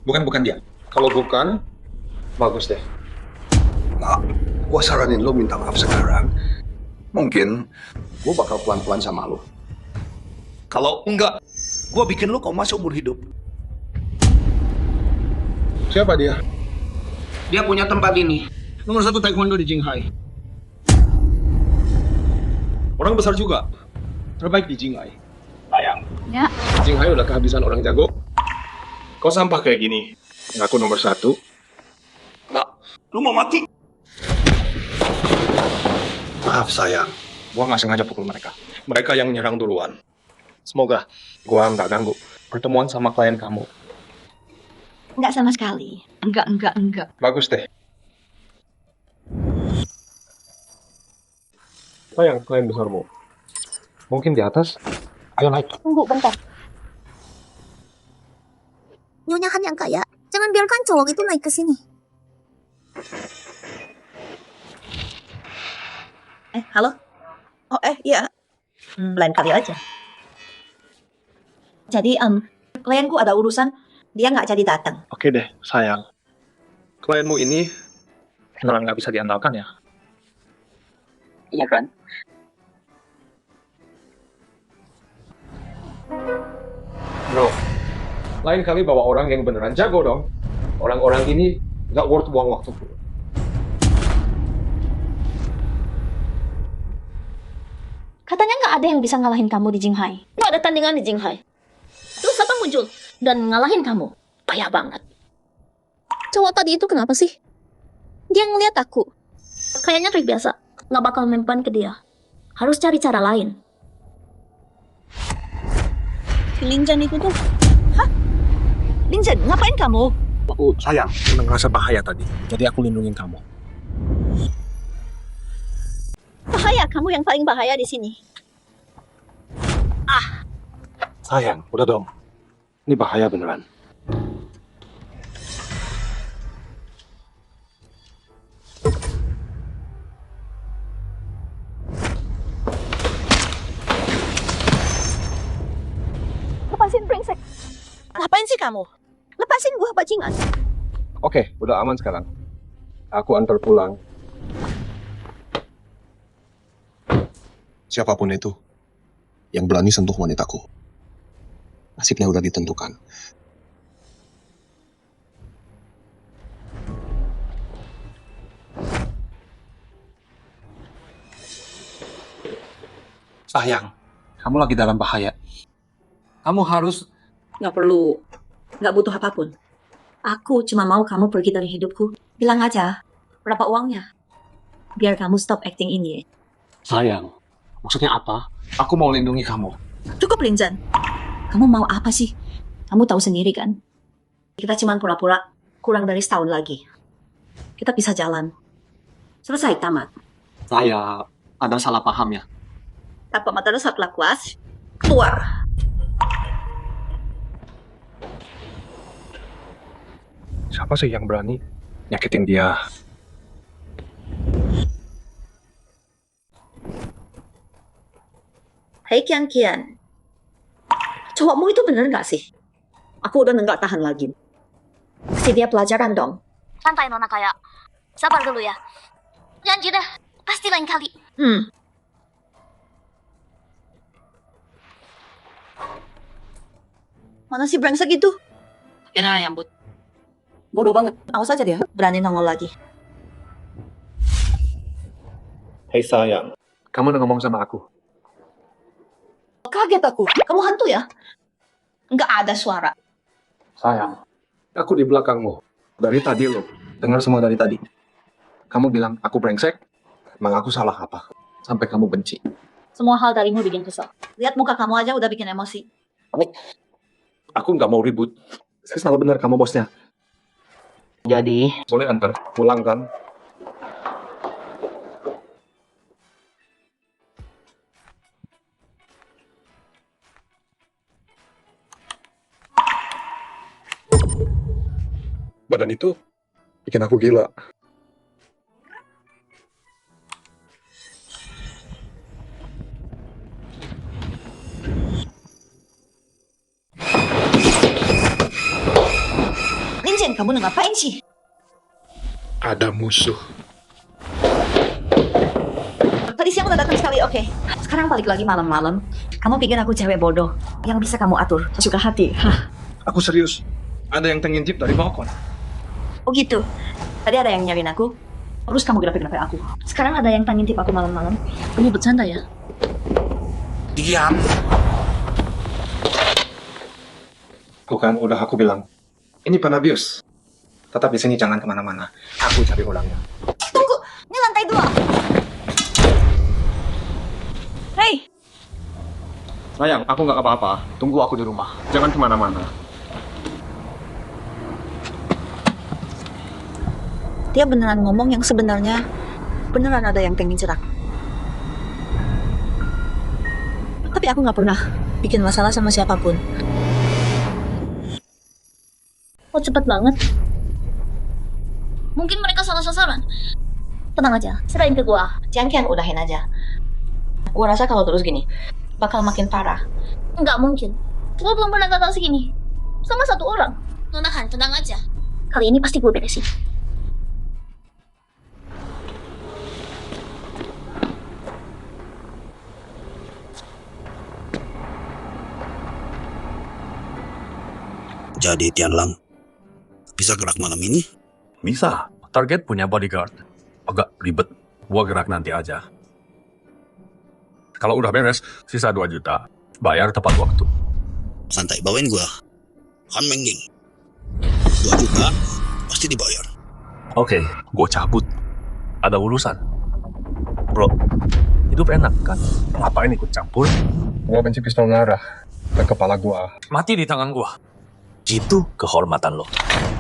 Bukan dia. Kalau bukan, bagus deh. Nah, gua saranin lo minta maaf sekarang. Mungkin gua bakal pelan-pelan sama lo. Kalau enggak, gua bikin lo koma seumur hidup. Siapa dia? Dia punya tempat ini. Nomor 1 taekwondo di Jinghai. Orang besar juga. Terbaik di Jinghai. Sayang. Ya. Jinghai udah kehabisan orang jago. Kau sampah kayak gini. Ngaku nomor 1. Nah, lu mau mati? Maaf sayang. Gua nggak sengaja pukul mereka. Mereka yang nyerang duluan. Semoga gua nggak ganggu pertemuan sama klien kamu. Enggak sama sekali. Enggak. Bagus deh. Sayang, klien besarmu. Mungkin di atas. Ayo naik. Tunggu bentar. Nyonya Han yang kaya, jangan biarkan cowok itu naik ke sini. Halo? Oh, iya. Lain kali aja. Jadi, klienku ada urusan, dia nggak jadi datang. Oke deh, sayang. Klienmu ini beneran nggak bisa diandalkan ya? Iya kan? Bro, lain kali bawa orang yang beneran jago dong. Orang-orang ini nggak worth buang waktu. Katanya nggak ada yang bisa ngalahin kamu di Jinghai. Nggak ada tandingan di Jinghai. Terus apa muncul dan ngalahin kamu? Payah banget. Cowok tadi itu kenapa sih? Dia ngeliat aku. Kayaknya trik biasa. Nggak bakal mempan ke dia. Harus cari cara lain. Si Linjan itu tuh. Hah? Linjan, ngapain kamu? Aku sayang, aku ngerasa bahaya tadi. Jadi aku lindungin kamu. Bahaya kamu yang paling bahaya di sini. Sayang, udah dong. Ini bahaya beneran. Lepasin brengsek. Ngapain sih kamu? Lepasin gua bajingan. Oke, udah aman sekarang. Aku antar pulang. Siapapun itu yang berani sentuh wanitaku, nasibnya udah ditentukan. Sayang, kamu lagi dalam bahaya. Kamu harus... Nggak perlu, nggak butuh apapun. Aku cuma mau kamu pergi dari hidupku. Bilang aja, berapa uangnya? Biar kamu stop acting ini. Sayang, maksudnya apa? Aku mau lindungi kamu. Cukup, Linjan. Kamu mau apa sih? Kamu tahu sendiri kan? Kita cuma pura-pura kurang dari setahun lagi. Kita bisa jalan. Selesai, tamat. Saya ada salah paham ya. Tanpa mata dasar kelakuan, keluar. Siapa sih yang berani nyakitin dia? Hei Kian, cowokmu itu bener gak sih? Aku udah nggak tahan lagi. Kasih dia pelajaran dong. Santai Nona kayak. Sabar dulu ya. Janji dah, pasti lain kali. Mana sih brengsek itu? Kena yang but. Bodoh banget. Awas aja dia berani nongol lagi. Hei sayang, kamu udah ngomong sama aku. Kaget aku. Kamu hantu ya? Nggak ada suara. Sayang, aku di belakangmu. Dari tadi lo, dengar semua dari tadi. Kamu bilang aku brengsek, emang aku salah apa? Sampai kamu benci. Semua hal darimu bikin kesel. Lihat muka kamu aja udah bikin emosi. Aku nggak mau ribut. Saya salah benar kamu bosnya. Jadi, Boleh antar pulang kan? Badan itu bikin aku gila. Linjen, kamu ngapain sih? Ada musuh. Tadi siang udah datang sekali, oke. Sekarang balik lagi malam-malam. Kamu pikir aku cewek bodoh yang bisa kamu atur sesuka hati? Hah? Aku serius. Ada yang ngintip dari balkon. Oh gitu. Tadi ada yang nyariin aku. Terus kamu grafik-grafik aku. Sekarang ada yang ngintip aku malam-malam. Kamu bercanda ya? Diam. Bukan, udah aku bilang. Ini Panabius. Tetap di sini, jangan kemana-mana. Aku cari orangnya. Tunggu, ini lantai 2. Hei, Sayang, aku nggak apa-apa. Tunggu aku di rumah. Jangan kemana-mana. dia beneran ngomong yang sebenarnya beneran ada yang pengen cerak. Tapi aku nggak pernah bikin masalah sama siapapun. Oh, cepet banget. Mungkin mereka salah sasaran. Tenang aja, serahin ke gua. Jangan udahin aja. Gua rasa kalau terus gini, bakal makin parah. Nggak mungkin. Gua belum pernah gagal segini. Sama satu orang. Nona Han, tenang aja. Kali ini pasti gue beresin. Jadi Tianlang bisa gerak malam ini? Bisa. Target punya bodyguard. Agak ribet. Gua gerak nanti aja. Kalau udah beres, sisa 2 juta. Bayar tepat waktu. Santai, bawain gua. Han Mengging. 2 juta pasti dibayar. Oke, gua cabut. Ada urusan. Bro, hidup enak kan? Ngapain ikut campur? Gua benci pistol ngarah ke kepala gua. Mati di tangan gua. Itu kehormatan lo.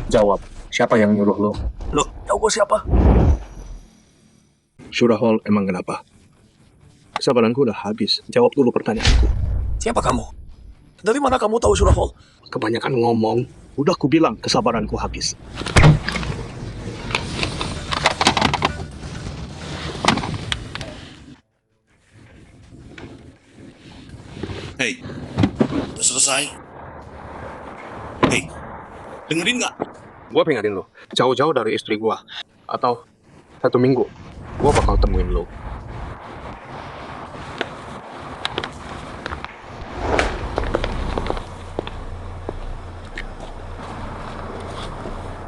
Jawab, siapa yang nyuruh lo? Lo, tahu gua siapa? Surahol emang kenapa? Kesabaranku udah habis. Jawab dulu pertanyaanku. Siapa kamu? Dari mana kamu tahu Surah Hall? Kebanyakan ngomong. Udah ku bilang kesabaranku habis. Hei, udah selesai. Hei, dengerin nggak? Gua pengenin lo. Jauh-jauh dari istri gua. Atau 1 minggu. Gua bakal temuin lo.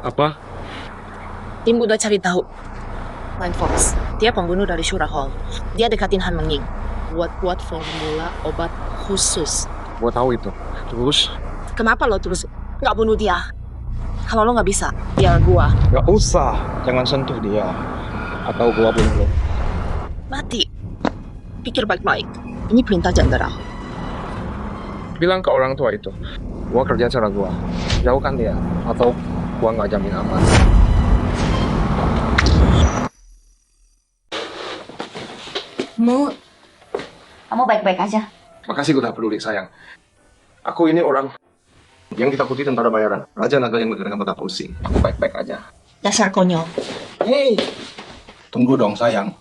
Apa? Tim udah cari tahu. Line Fox, dia pembunuh dari Shura Hall. Dia dekatin Han Menging buat formula obat khusus. Gua tahu itu. Terus? Kenapa lo terus nggak bunuh dia? Kalau lo nggak bisa, biar gua. Gak usah. Jangan sentuh dia. Atau gua bunuh lo. Mati. Pikir baik-baik. Ini perintah jenderal. Bilang ke orang tua itu. Gua kerja cara gua. Jauhkan dia. Atau gua nggak jamin aman. Mu, kamu baik-baik aja. Makasih gue udah peduli, sayang. Aku ini orang yang ditakuti tentara bayaran. Raja naga yang bergerak mata pusing. Aku baik-baik aja. Dasar konyol. Hei, tunggu dong, sayang.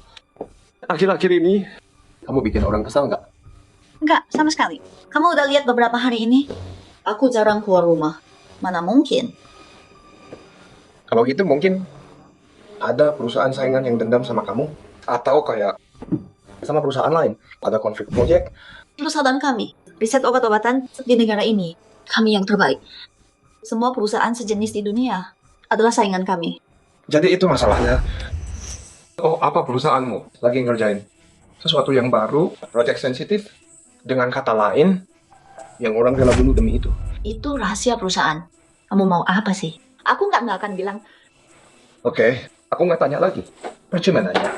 Akhir-akhir ini, kamu bikin orang kesal nggak? Enggak, sama sekali. Kamu udah lihat beberapa hari ini, aku jarang keluar rumah. Mana mungkin? Kalau gitu mungkin ada perusahaan saingan yang dendam sama kamu. Atau kayak sama perusahaan lain. Ada konflik proyek. Perusahaan kami, riset obat-obatan di negara ini, kami yang terbaik. Semua perusahaan sejenis di dunia adalah saingan kami. Jadi itu masalahnya. Oh, apa perusahaanmu lagi ngerjain sesuatu yang baru, proyek sensitif, dengan kata lain, yang orang rela bunuh demi itu. Itu rahasia perusahaan. Kamu mau apa sih? Aku nggak akan bilang. Oke, aku nggak tanya lagi. Percuma nanya.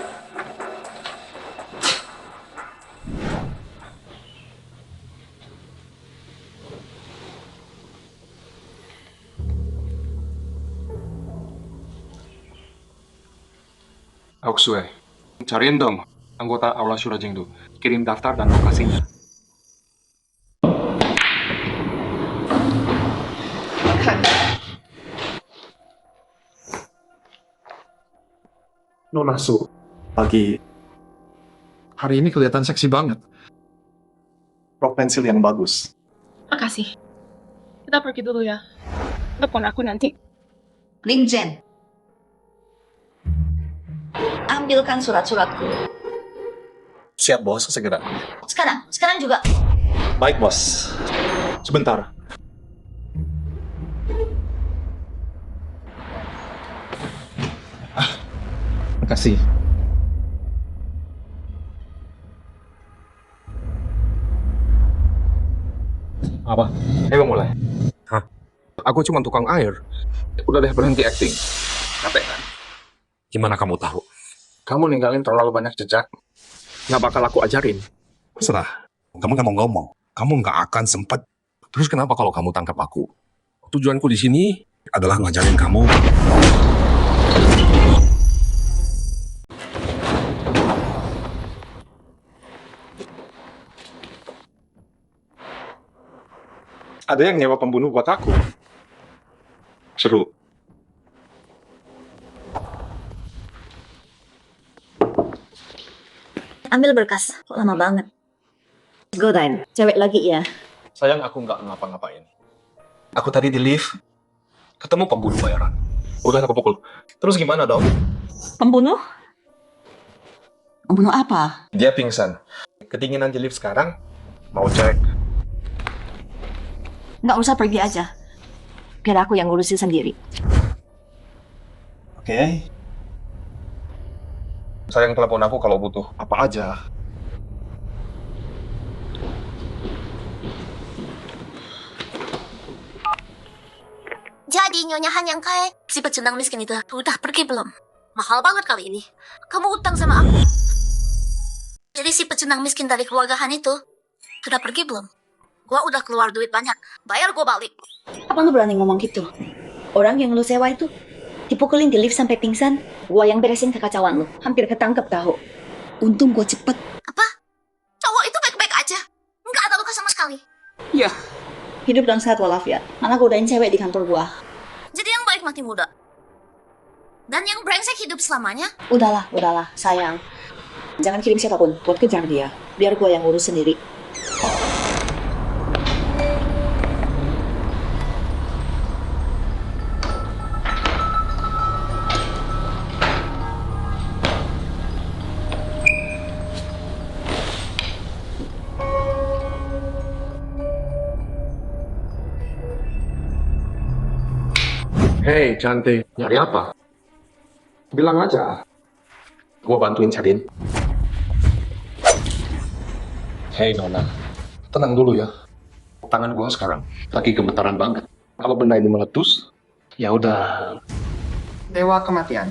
Auksue, cariin dong anggota Aula Shura Jingdu. Kirim daftar dan lokasinya. Nona Su, pagi. Hari ini kelihatan seksi banget. Rok pensil yang bagus. Makasih. Kita pergi dulu ya. Telepon aku nanti. Ling Jen, ambilkan surat-suratku. Siap, bos. Segera. Sekarang juga. Baik, bos. Sebentar. Makasih. Apa? Ayo mulai. Hah? Aku cuma tukang air. Udah deh, berhenti acting. Capek kan? Gimana kamu tahu? Kamu ninggalin terlalu banyak jejak. Nggak bakal aku ajarin. Serah. Kamu nggak mau ngomong. Kamu nggak akan sempat. Terus kenapa kalau kamu tangkap aku? Tujuanku di sini adalah ngajarin kamu. Ada yang nyewa pembunuh buat aku. Seru. Ambil berkas. Kok lama banget? Go time. Cewek lagi ya? Sayang, aku nggak ngapa-ngapain. Aku tadi di lift, ketemu pembunuh bayaran. Udah aku pukul. Terus gimana dong? Pembunuh? Pembunuh apa? Dia pingsan. Kedinginan di lift sekarang. Mau cek. Nggak usah pergi aja. Biar aku yang ngurusin sendiri. Oke. Sayang, telepon aku kalau butuh apa aja. Jadi Nyonya Han yang kaya, si pecundang miskin itu udah pergi belum? Mahal banget kali ini. Kamu utang sama aku. Jadi si pecundang miskin dari keluarga Han itu sudah pergi belum? Gua udah keluar duit banyak. Bayar gua balik. Apa lu berani ngomong gitu? Orang yang lu sewa itu dipukulin di lift sampai pingsan. Gua yang beresin kekacauan lu. Hampir ketangkep tahu. Untung gua cepet. Apa? Iya. Hidup dan sehat walafiat. Mana godain cewek di kantor gua. Jadi yang baik mati muda. Dan yang brengsek hidup selamanya. Udahlah, sayang. Jangan kirim siapapun buat kejar dia. Biar gua yang urus sendiri. Hei, cantik. Nyari apa? Bilang aja. Gua bantuin cariin. Hei, Nona. Tenang dulu ya. Tangan gua sekarang lagi gemetaran banget. Kalau benda ini meletus, ya udah. Dewa kematian.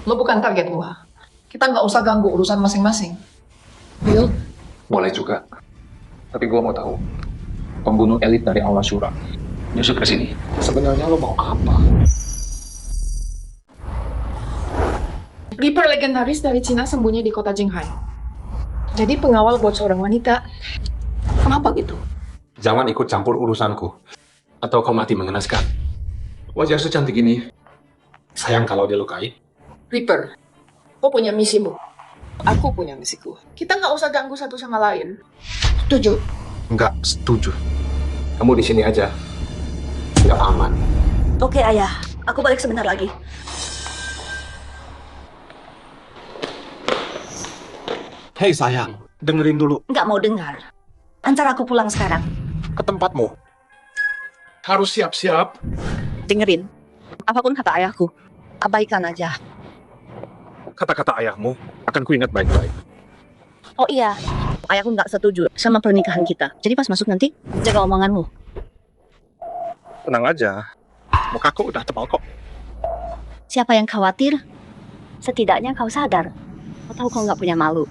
Lo bukan target gua. Kita nggak usah ganggu urusan masing-masing. Bill, Boleh juga. Tapi gua mau tahu. Pembunuh elit dari Aula Shura nyusup ke sini. Sebenarnya lo mau apa? Reaper legendaris dari Cina sembunyi di kota Jinghai. Jadi pengawal buat seorang wanita. Kenapa gitu? Jangan ikut campur urusanku. Atau kau mati mengenaskan. Wajah secantik ini. Sayang kalau dilukai. Reaper, lo punya misimu. Aku punya misiku. Kita nggak usah ganggu satu sama lain. Setuju? Nggak setuju. Kamu di sini aja. Nggak aman. Oke, Ayah. Aku balik sebentar lagi. Hei sayang, dengerin dulu. Nggak mau dengar. Antar aku pulang sekarang. Ke tempatmu. Harus siap-siap. Dengerin. Apapun kata ayahku, abaikan aja. Kata-kata ayahmu akan kuingat baik-baik. Oh iya, ayahku nggak setuju sama pernikahan kita. Jadi pas masuk nanti, jaga omonganmu. Tenang aja. Mukaku udah tebal kok. Siapa yang khawatir? Setidaknya kau sadar. Kau tahu kau nggak punya malu.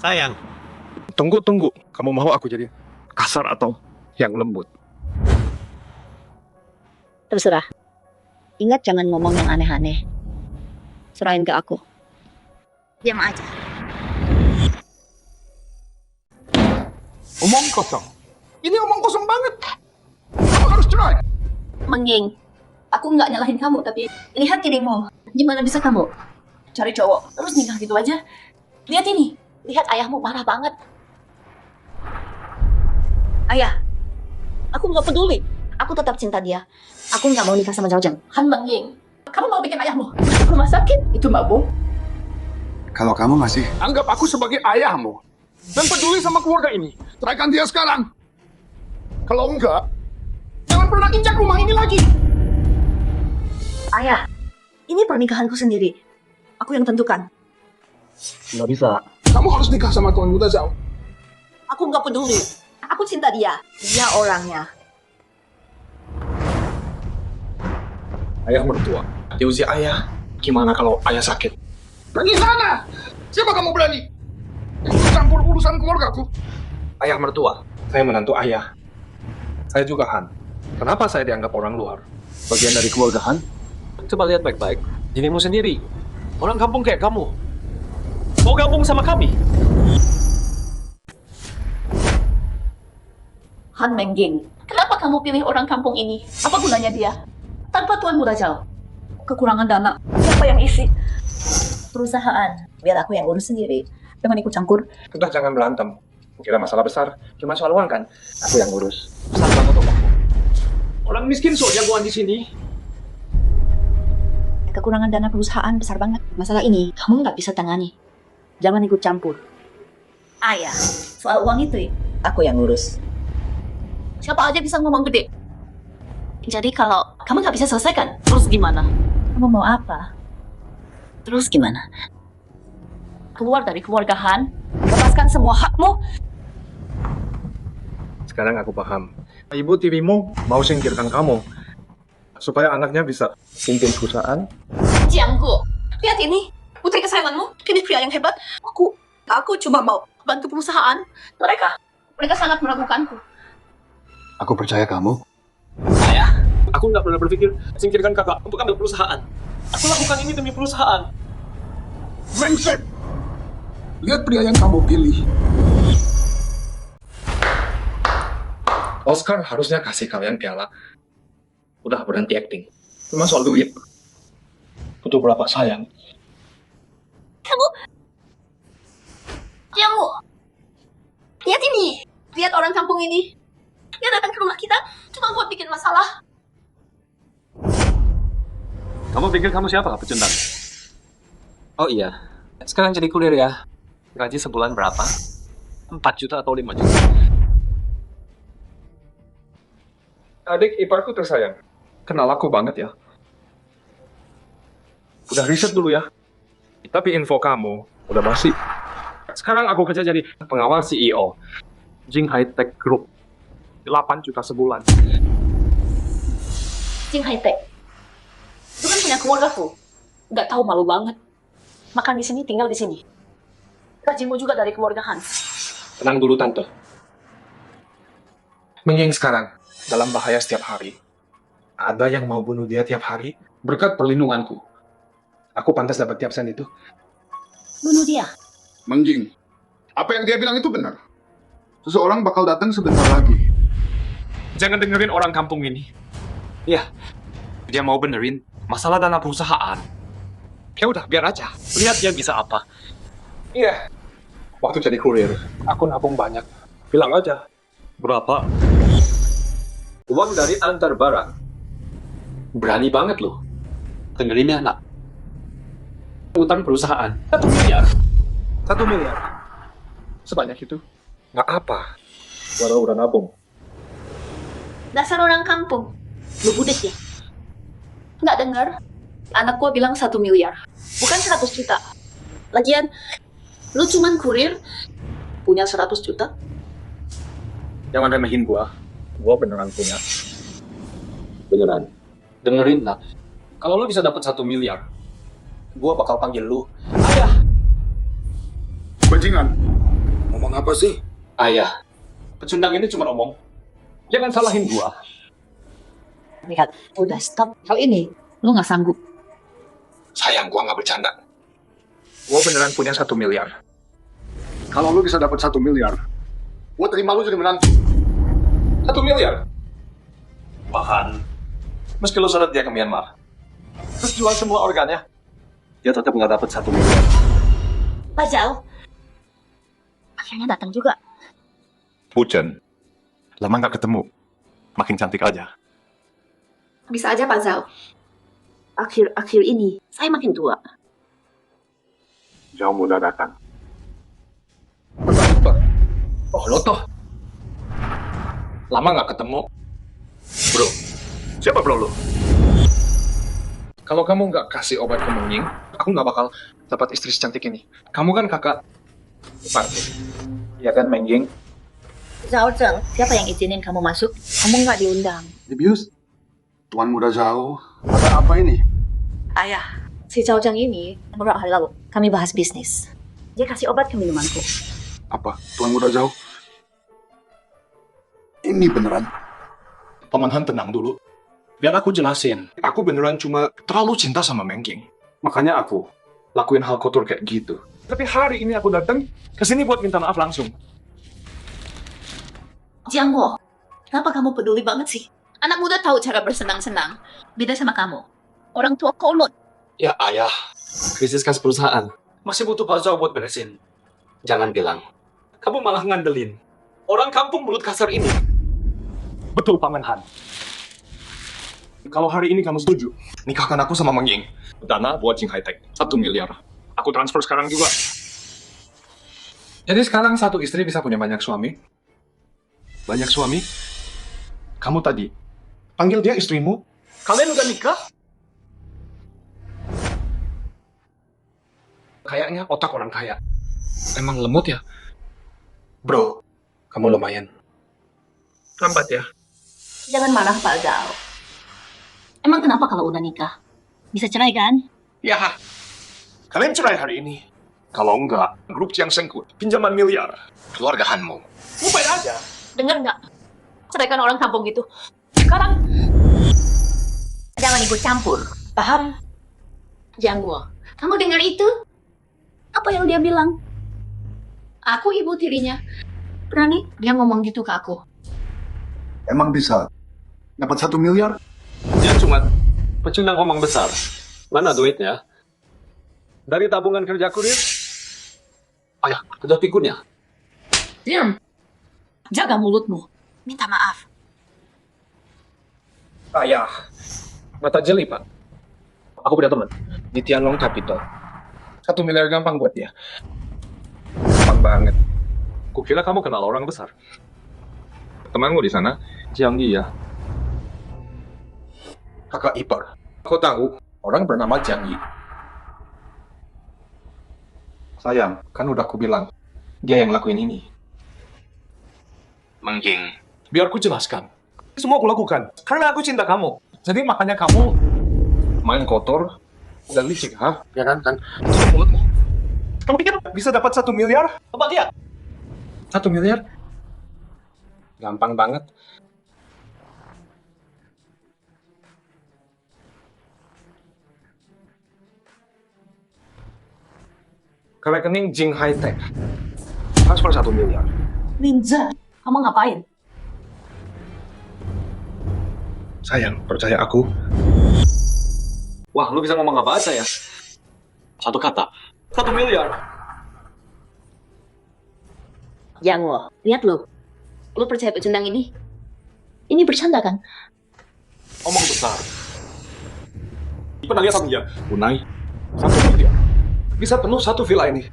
Sayang. Tunggu. Kamu mau aku jadi kasar atau yang lembut? Terserah. Ingat jangan ngomong yang aneh-aneh. Serahin ke aku. Diam aja. Omong kosong. Ini omong kosong banget. Kamu harus cerai. Mengging, aku nggak nyalahin kamu, tapi lihat dirimu. Gimana bisa kamu cari cowok terus nikah gitu aja? Lihat ini, lihat ayahmu marah banget. Ayah, aku nggak peduli. Aku tetap cinta dia. Aku nggak mau nikah sama Zhao Zheng. Han Mengying, kamu mau bikin ayahmu masuk rumah sakit? Itu mabuk. Kalau kamu masih Anggap aku sebagai ayahmu. Dan peduli sama keluarga ini. Ceraikan dia sekarang. Kalau enggak, jangan pernah injak rumah ini lagi. Ayah, ini pernikahanku sendiri. Aku yang tentukan. Nggak bisa. Kamu harus nikah sama Tuan Muda Zhao. Aku nggak peduli. Aku cinta dia. Dia orangnya. Ayah mertua. Di usia ayah, gimana kalau ayah sakit? Pergi sana! Siapa kamu berani? Ikut campur urusan keluargaku. Ayah mertua. Saya menantu ayah. Saya juga Han. Kenapa saya dianggap orang luar? Bagian dari keluarga Han? Coba lihat baik-baik. Dirimu sendiri. Orang kampung kayak kamu. Mau gabung sama kami? Han Mengging, kenapa kamu pilih orang kampung ini? Apa gunanya dia? Tanpa Tuan Muda Zhao, kekurangan dana, siapa yang isi? Perusahaan, biar aku yang urus sendiri. Jangan ikut campur. Udah jangan berantem. Kira masalah besar, cuma soal uang kan? Aku yang ngurus. Besar banget omonganmu. Orang miskin sok jagoan di sini. Kekurangan dana perusahaan besar banget. Masalah ini, kamu nggak bisa tangani. Jangan ikut campur. Ayah, soal uang itu, aku yang ngurus. Siapa aja bisa ngomong gede. Jadi kalau kamu nggak bisa selesaikan, terus gimana? Kamu mau apa? Terus gimana? Keluar dari keluarga Han, lepaskan semua hakmu. Sekarang aku paham. Ibu tirimu mau singkirkan kamu. Supaya anaknya bisa pimpin perusahaan. Jianggu, lihat ini. Putri kesayanganmu, ini pria yang hebat. Aku cuma mau bantu perusahaan. Mereka sangat meragukanku. Aku percaya kamu. Ayah, aku nggak pernah berpikir singkirkan kakak untuk ambil perusahaan. Aku lakukan ini demi perusahaan. Brengsek! Lihat pria yang kamu pilih. Oscar harusnya kasih kalian piala. Udah berhenti acting. Cuma soal duit. Butuh berapa sayang? Kamu, lihat ini. Lihat orang kampung ini. Dia datang ke rumah kita cuma buat bikin masalah. Kamu pikir kamu siapa, pecundang? Oh iya, sekarang jadi kuliah ya. Gaji sebulan berapa? 4 juta atau 5 juta? Adik iparku tersayang. Kenal aku banget ya. Udah riset dulu ya. Tapi info kamu udah basi. Sekarang aku kerja jadi pengawal CEO. Jing High Tech Group. 8 juta sebulan. Jing High Tech. Lu kan punya keluarga tuh. Nggak tahu, malu banget. Makan di sini, tinggal di sini. Gajimu juga dari keluarga Hans. Tenang dulu tante. Mengying sekarang dalam bahaya setiap hari. Ada yang mau bunuh dia tiap hari berkat perlindunganku. Aku pantas dapat tiap sen itu. Bunuh dia. Mengjing, apa yang dia bilang itu benar. Seseorang bakal datang sebentar lagi. Jangan dengerin orang kampung ini. Ya, dia mau benerin masalah dana perusahaan. Ya udah, biar aja. Lihat dia bisa apa. Iya. Waktu jadi kurir, aku nabung banyak. Bilang aja. Berapa? Uang dari antar barang. Berani banget loh. Dengerinnya anak. Utang perusahaan 1 miliar. 1 miliar. Sebanyak itu. Nggak apa. Walau udah nabung. Dasar orang kampung. Lu budak ya? Nggak dengar? Anak gua bilang 1 miliar. Bukan 100 juta. Lagian, lu cuman kurir, punya 100 juta. Jangan remehin gua. Gua beneran punya. Beneran. Dengerin lah. Kalau lu bisa dapat 1 miliar, gua bakal panggil lu ayah. Bajingan, ngomong apa sih? Ayah. Pecundang ini cuma omong. Jangan salahin gua. Lihat, udah stop. Kali ini, lu nggak sanggup. Sayang, gua nggak bercanda. Gua beneran punya 1 miliar. Kalau lu bisa dapat 1 miliar, gua terima lu jadi menantu. 1 miliar? Bahkan, meski lu seret dia ke Myanmar, terus jual semua organnya, dia tetap nggak dapat 1 miliar. Pak Zhao, akhirnya datang juga. Pucen, lama nggak ketemu. Makin cantik aja. Bisa aja Pak Zhao. Akhir-akhir ini, saya makin tua. Jauh muda datang. Oh, lo toh. Lama nggak ketemu. Bro, siapa bro lo? Kalau kamu nggak kasih obat ke Mengying, aku nggak bakal dapat istri secantik ini. Kamu kan kakak iparku. Iya kan, Mengying? Zhao Zheng, siapa yang izinin kamu masuk? Kamu nggak diundang. Dibius, Tuan muda jauh. Ada apa ini? Ayah, si Zhao Zheng ini beberapa hari lalu kami bahas bisnis. Dia kasih obat ke minumanku. Apa, Tuan muda jauh? Ini beneran? Paman Han, tenang dulu. Biar aku jelasin. Aku beneran cuma terlalu cinta sama Mengying. Makanya aku lakuin hal kotor kayak gitu. Tapi hari ini aku datang ke sini buat minta maaf langsung. Jiang Guo, kenapa kamu peduli banget sih? Anak muda tahu cara bersenang-senang. Beda sama kamu. Orang tua kolot. Ya ayah, krisis kas perusahaan. Masih butuh Pak Zhao buat beresin. Jangan bilang, kamu malah ngandelin orang kampung mulut kasar ini. Betul, Paman Han. Kalau hari ini kamu setuju, nikahkan aku sama Mengying. Dana buat Jing High Tech, 1 miliar. Aku transfer sekarang juga. Jadi sekarang satu istri bisa punya banyak suami? Banyak suami? Kamu tadi panggil dia istrimu? Kalian udah nikah? Kayaknya otak orang kaya. Emang lemot ya? Bro, kamu lumayan. Lambat ya? Jangan marah Pak Zhao. Emang kenapa kalau udah nikah? Bisa cerai kan? Ya, kalian cerai hari ini. Kalau enggak, grup Jiang Sengkut, pinjaman miliar. Keluarga Hanmu. Lupain aja. Dengar nggak? Ceraikan orang kampung gitu. Sekarang, jangan ikut campur. Paham? Jiang Guo, kamu dengar itu? Apa yang dia bilang? Aku ibu tirinya. Berani? Dia ngomong gitu ke aku. Emang bisa dapat 1 miliar? Dia cuma pecundang omong besar. Mana duitnya? Dari tabungan kerjaku, Rit. Ayah, kerja pikunnya. Diam. Jaga mulutmu. Minta maaf. Ayah, mata jeli pak. Aku punya teman di Tianlong Capital. 1 miliar gampang buat dia. Gampang banget. Kukira kamu kenal orang besar. Temanmu di sana, Jiang Yi ya? Kakak ipar. Kau tahu orang bernama Jiang Yi. Sayang, kan udah aku bilang dia yang lakuin ini. Mengjing. Biar aku jelaskan. Semua aku lakukan karena aku cinta kamu. Jadi makanya kamu main kotor dan licik, ha? Ya kan? Tutup mulutmu. Kamu pikir bisa dapat 1 miliar? Coba lihat. 1 miliar? Gampang banget. Ke rekening Jing High Tech. Transfer 1 miliar. Ninja, kamu ngapain? Sayang, percaya aku. Wah, lu bisa ngomong apa aja ya? Satu kata. 1 miliar. Yang lo, lihat lo. Lo percaya pecundang ini? Ini bercanda kan? Omong besar. Pernah lihat aku ya? Unai, 1 miliar. Bisa penuh 1 villa ini.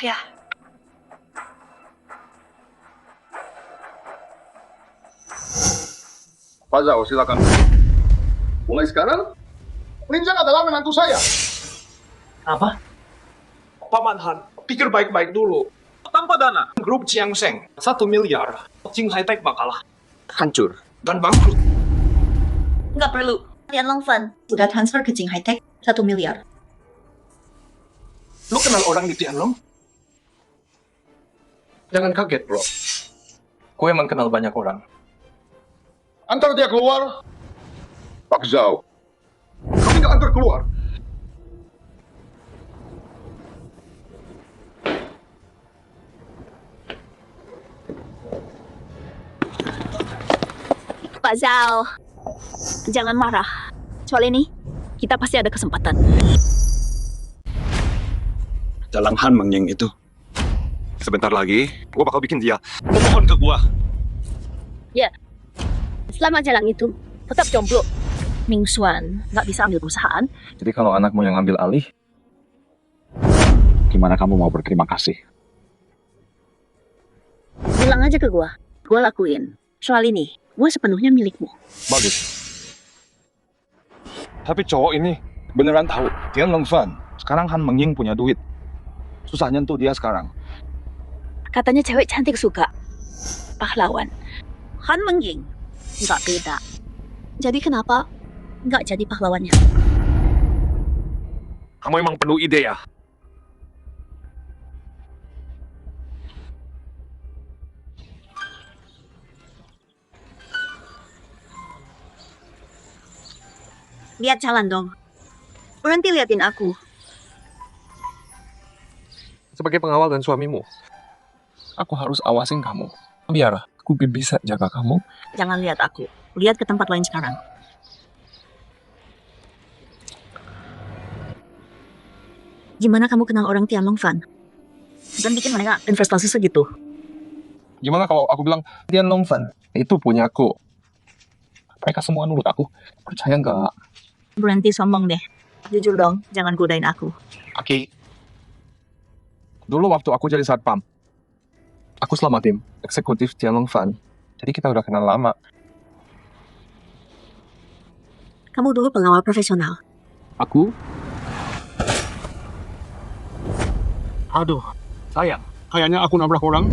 Ayah. Pak Zhao, silakan. Mulai sekarang, Lin Zhang adalah menantu saya. Apa? Paman Han, pikir baik-baik dulu. Tanpa dana, grup Chiang Sheng 1 miliar, Jing High Tech bakal hancur dan bangkrut. Nggak perlu. Tianlong Fan sudah transfer ke Jing High Tech 1 miliar. Lu kenal orang di Tianlong? Jangan kaget, bro. Gue emang kenal banyak orang. Antar dia keluar. Pak Zhao, kami nggak antar keluar. Pak Zhao, jangan marah. Soal ini, kita pasti ada kesempatan. Dalang Han Mengying itu. Sebentar lagi, gua bakal bikin dia memohon ke gua. Ya, selama jalan itu, tetap jomblo. Ming Xuan nggak bisa ambil perusahaan. Jadi kalau anakmu yang ambil alih, gimana kamu mau berterima kasih? Bilang aja ke gua lakuin. Soal ini, gua sepenuhnya milikmu. Bagus. Tapi cowok ini beneran tahu Tianlong Fan. Sekarang Han Mengying punya duit. Susah nyentuh dia sekarang. Katanya cewek cantik suka. Pahlawan. Han Mengying nggak beda. Jadi kenapa nggak jadi pahlawannya? Kamu emang penuh ide ya? Lihat jalan dong. Berhenti liatin aku. Sebagai pengawal dan suamimu, aku harus awasin kamu. Biar aku bisa jaga kamu. Jangan lihat aku. Lihat ke tempat lain sekarang. Gimana kamu kenal orang Tianlong Fan? Dan bikin mereka investasi segitu. Gimana kalau aku bilang Tianlong Fan itu punyaku? Mereka semua nurut aku. Percaya nggak? Berhenti sombong deh. Jujur dong, jangan godain aku. Aki. Dulu waktu aku jadi satpam, aku selama tim eksekutif Tianlong Fan. Jadi kita udah kenal lama. Kamu dulu pengawal profesional. Aku? Aduh, sayang. Kayaknya aku nabrak orang.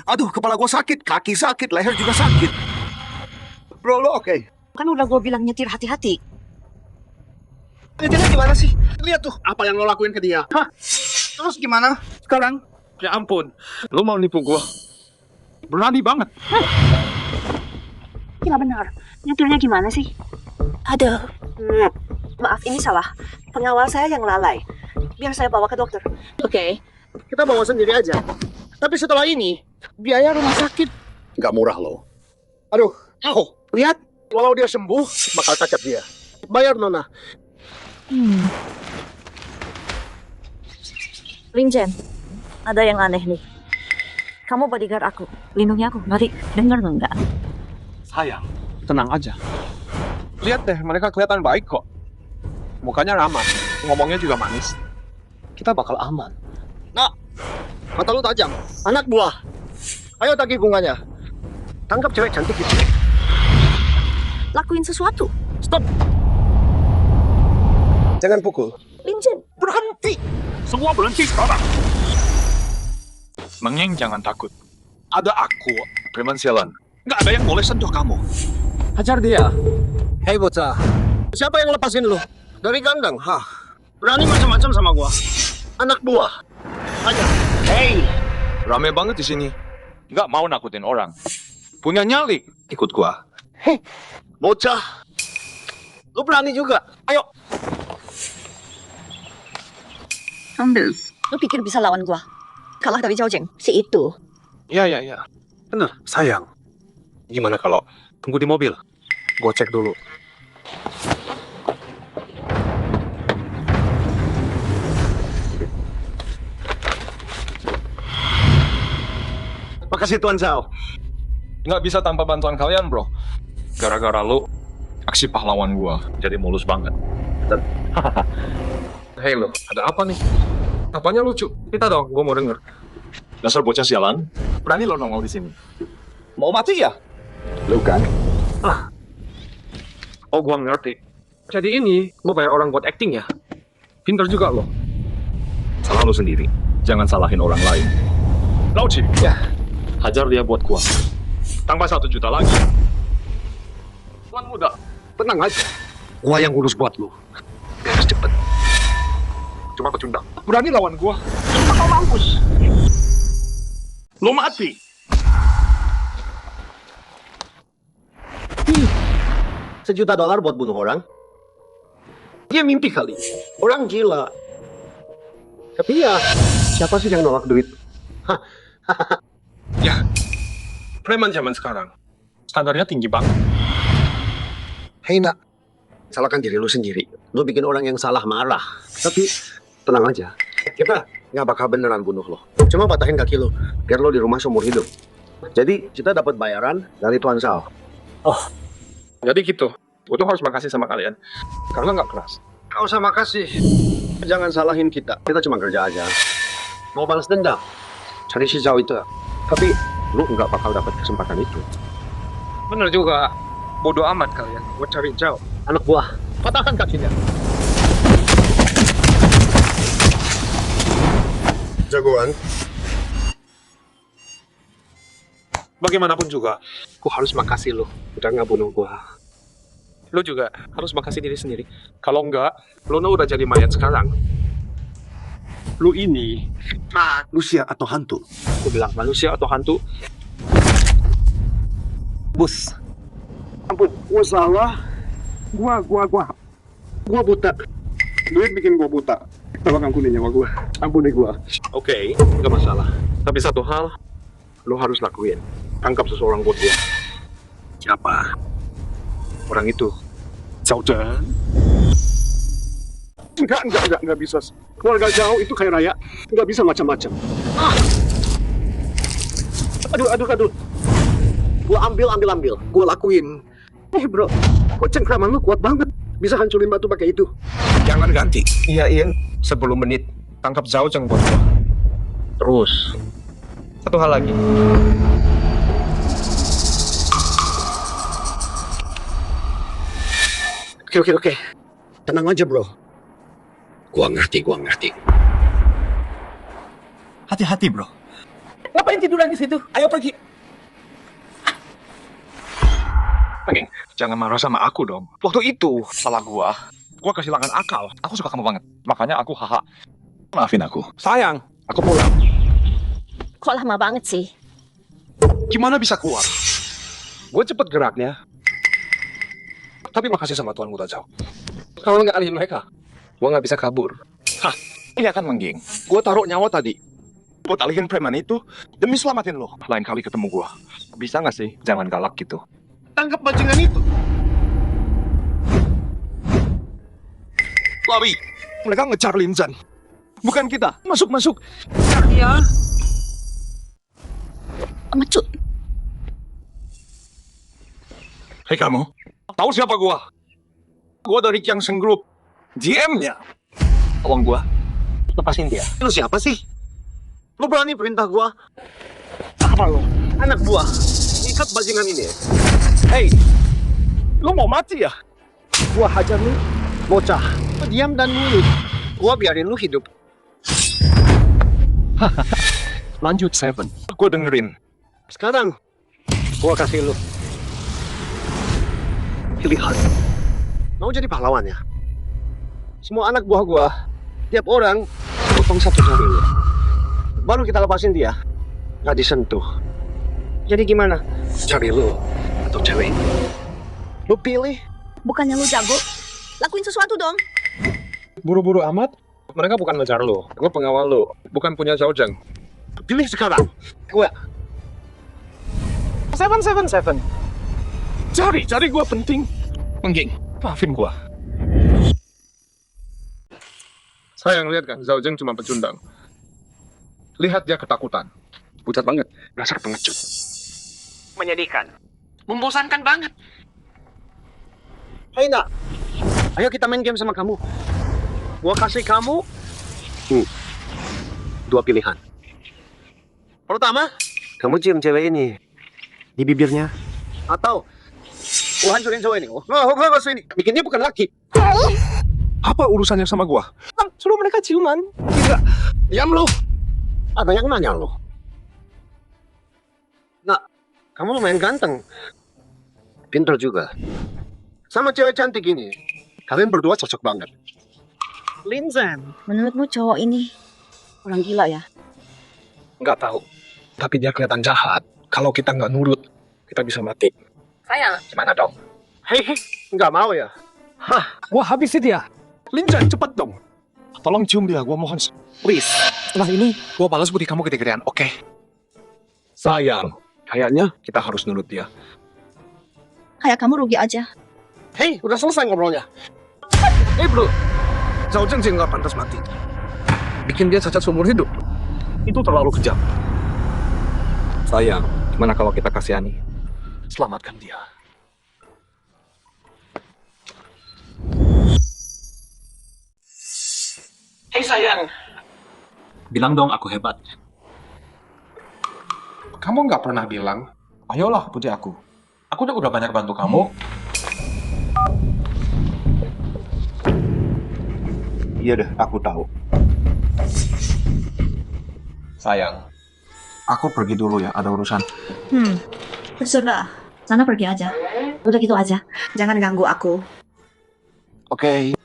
Aduh, kepala gua sakit, kaki sakit, leher juga sakit. Bro, lo oke? Kan udah gue bilang nyetir hati-hati. Nyetirnya gimana sih? Lihat tuh, apa yang lo lakuin ke dia. Hah? Terus gimana sekarang? Ya ampun, lu mau nipu gua? Berani banget. Gila benar. Nyetirnya gimana sih? Aduh. Maaf, ini salah. Pengawal saya yang lalai. Biar saya bawa ke dokter. Oke, kita bawa sendiri aja. Tapi setelah ini, biaya rumah sakit nggak murah loh. Aduh, lihat. Walau dia sembuh, bakal cacat dia. Bayar, Nona. Linjen, ada yang aneh nih. Kamu bodyguard aku, lindungi aku. Ngerti? Dengar nggak? Sayang, tenang aja. Lihat deh, mereka kelihatan baik kok. Mukanya ramah, ngomongnya juga manis. Kita bakal aman. Nah, mata lu tajam. Anak buah. Ayo tagih bunganya. Tangkap cewek cantik itu. Lakuin sesuatu. Stop. Jangan pukul. Linjen, berhenti. Semua berhenti sekarang. Mengeng, jangan takut. Ada aku, preman sialan. Nggak ada yang boleh sentuh kamu. Hajar dia. Hei bocah. Siapa yang lepasin lu? Dari kandang? Hah. Berani macam-macam sama gua. Anak buah. Aja. Hey, rame banget di sini. Nggak mau nakutin orang. Punya nyali, ikut gua. Hei, bocah. Lu berani juga. Ayo. Lu pikir bisa lawan gua? Kalah dari Zhaojing, si itu. Ya. Bener, sayang. Gimana kalau tunggu di mobil? Gua cek dulu. Makasih Tuan Zhao. Nggak bisa tanpa bantuan kalian, bro. Gara-gara lu, aksi pahlawan gua jadi mulus banget. Hei lo, ada apa nih? Apanya lucu? Kita dong, gua mau denger. Dasar bocah sialan, berani lo nongol di sini. Mau mati ya? Lu kan? Oh, gua ngerti. Jadi ini, gua bayar orang buat acting ya? Pinter juga lo. Salah lo sendiri. Jangan salahin orang lain. Lauci, ya. Hajar dia buat gua. Tambah 1 juta lagi. Tuan muda, Tenang aja. Gua yang urus buat lu. Beres cepet. cuma pecundang. Berani lawan gua. Kau mampus. Lu mati. $1 juta buat bunuh orang? Dia mimpi kali. Orang gila. Tapi ya, siapa sih yang nolak duit? Ya, preman zaman sekarang. Standarnya tinggi banget. Hei nak, salahkan diri lu sendiri. Lu bikin orang yang salah marah. Tapi, tenang aja. Kita nggak bakal beneran bunuh lo. Cuma patahin kaki lo, biar lo di rumah seumur hidup. Jadi, kita dapat bayaran dari Tuan Zhao. Oh, jadi gitu. Gue tuh harus makasih sama kalian. Karena nggak keras. Gak usah makasih. Jangan salahin kita. Kita cuma kerja aja. Mau balas dendam. Cari si Zhao itu. Tapi, lu nggak bakal dapat kesempatan itu. Bener juga. Bodoh amat kalian. Gue cari Zhao. Anak buah. Patahkan kakinya. Jagoan. Bagaimanapun juga, gue harus makasih lo udah nggak bunuh gue. Lo juga harus makasih diri sendiri. Kalau enggak, lo udah jadi mayat sekarang. Lo ini manusia atau hantu? Gue bilang manusia atau hantu? Bus. Ampun, gua salah. Gua buta. Duit bikin gua buta. Tolong ampuni nyawa gua. Ampuni gua. Oke, nggak masalah. Tapi satu hal, lo harus lakuin. Tangkap seseorang buat gue. Siapa? Orang itu. Zhao Zhen. Enggak bisa. Keluarga Zhao itu kaya raya. Enggak bisa macam-macam. Aduh. Gua ambil. Gua lakuin. Bro, kok cengkraman lu kuat banget. Bisa hancurin batu pakai itu. Jangan ganti. Iyain 10 menit. Tangkap Zhao Zhen buat gue. Terus. Satu hal lagi. Oke. Tenang aja, bro. Gua ngerti. Hati-hati, bro. Ngapain tiduran di situ? Ayo pergi. Pengen, jangan marah sama aku dong. Waktu itu, salah gua kehilangan akal. Aku suka kamu banget. Makanya aku haha. Maafin aku. Sayang, aku pulang. Kok lama banget sih? Gimana bisa keluar? Gue cepet geraknya. Tapi makasih sama Tuan Muda Jauh. Kalau nggak alihin mereka, gue nggak bisa kabur. Hah, iya kan Mangging? Gue taruh nyawa tadi buat alihin preman itu demi selamatin lo. Lain kali ketemu gue, bisa nggak sih jangan galak gitu? Tangkap bajingan itu. Lawi, mereka ngejar Linzan. Bukan kita. Masuk. Iya. Mecut. Hei kamu, tahu siapa gua? Gua dari Kiang Seng Group, GM-nya. Tolong gua, lepasin dia. Lu siapa sih? Lu berani perintah gua? Apa lo? Anak buah. Ikat bajingan ini. Hei, lu mau mati ya? Gua hajar lu, bocah. Lu diam dan nurut. Gua biarin lu hidup. Lanjut, Seven. Gua dengerin. Sekarang, gua kasih lu pilihan. Mau jadi pahlawan ya? Semua anak buah gua, tiap orang potong satu jari lu. Baru kita lepasin dia. Nggak disentuh. Jadi gimana? Cari lu atau cewek? Lu pilih. Bukannya lu jago? Lakuin sesuatu dong. Buru-buru amat. Mereka bukan ngejar lo. Gue pengawal lo. Bukan punya Zhao Zheng. Pilih sekarang. Gue. 777. Cari gue penting. Mengging, maafin gue. Sayang, lihat kan, Zhao Zheng cuma pecundang. Lihat dia ketakutan. Pucat banget. Dasar pengecut. Menyedihkan. Membosankan banget. Hei nak, ayo kita main game sama kamu. Gua kasih kamu dua pilihan. Pertama, kamu cium cewek ini di bibirnya, atau gua hancurin cewek ini. Gua ini, bikinnya bukan laki. Apa urusannya sama gua? Suruh mereka ciuman. Tidak, diam lu. Ada yang nanya lu. Nak, kamu lumayan ganteng, pintar juga. Sama cewek cantik ini, kalian berdua cocok banget. Linzan, menurutmu cowok ini orang gila ya? Nggak tahu. Tapi dia kelihatan jahat. Kalau kita nggak nurut, kita bisa mati. Sayang. Gimana dong? Hei, nggak mau ya? Hah, gua habisin dia. Linzan, cepet dong. Tolong cium dia, gua mohon. Please. Setelah ini, gua balas budi kamu gede-gedean, oke? Sayang, kayaknya kita harus nurut dia. Kayak kamu rugi aja. Hei, udah selesai ngobrolnya. Hei bro, Zhao Zheng sih nggak pantas mati. Bikin dia cacat seumur hidup. Itu terlalu kejam. Sayang, gimana kalau kita kasihani? Selamatkan dia. Hei sayang. Bilang dong aku hebat. Kamu nggak pernah bilang, ayolah puji aku. Aku udah banyak bantu kamu. Iya deh, aku tahu. Sayang, aku pergi dulu ya, ada urusan. Terserah. Sana pergi aja. Udah gitu aja. Jangan ganggu aku. Oke.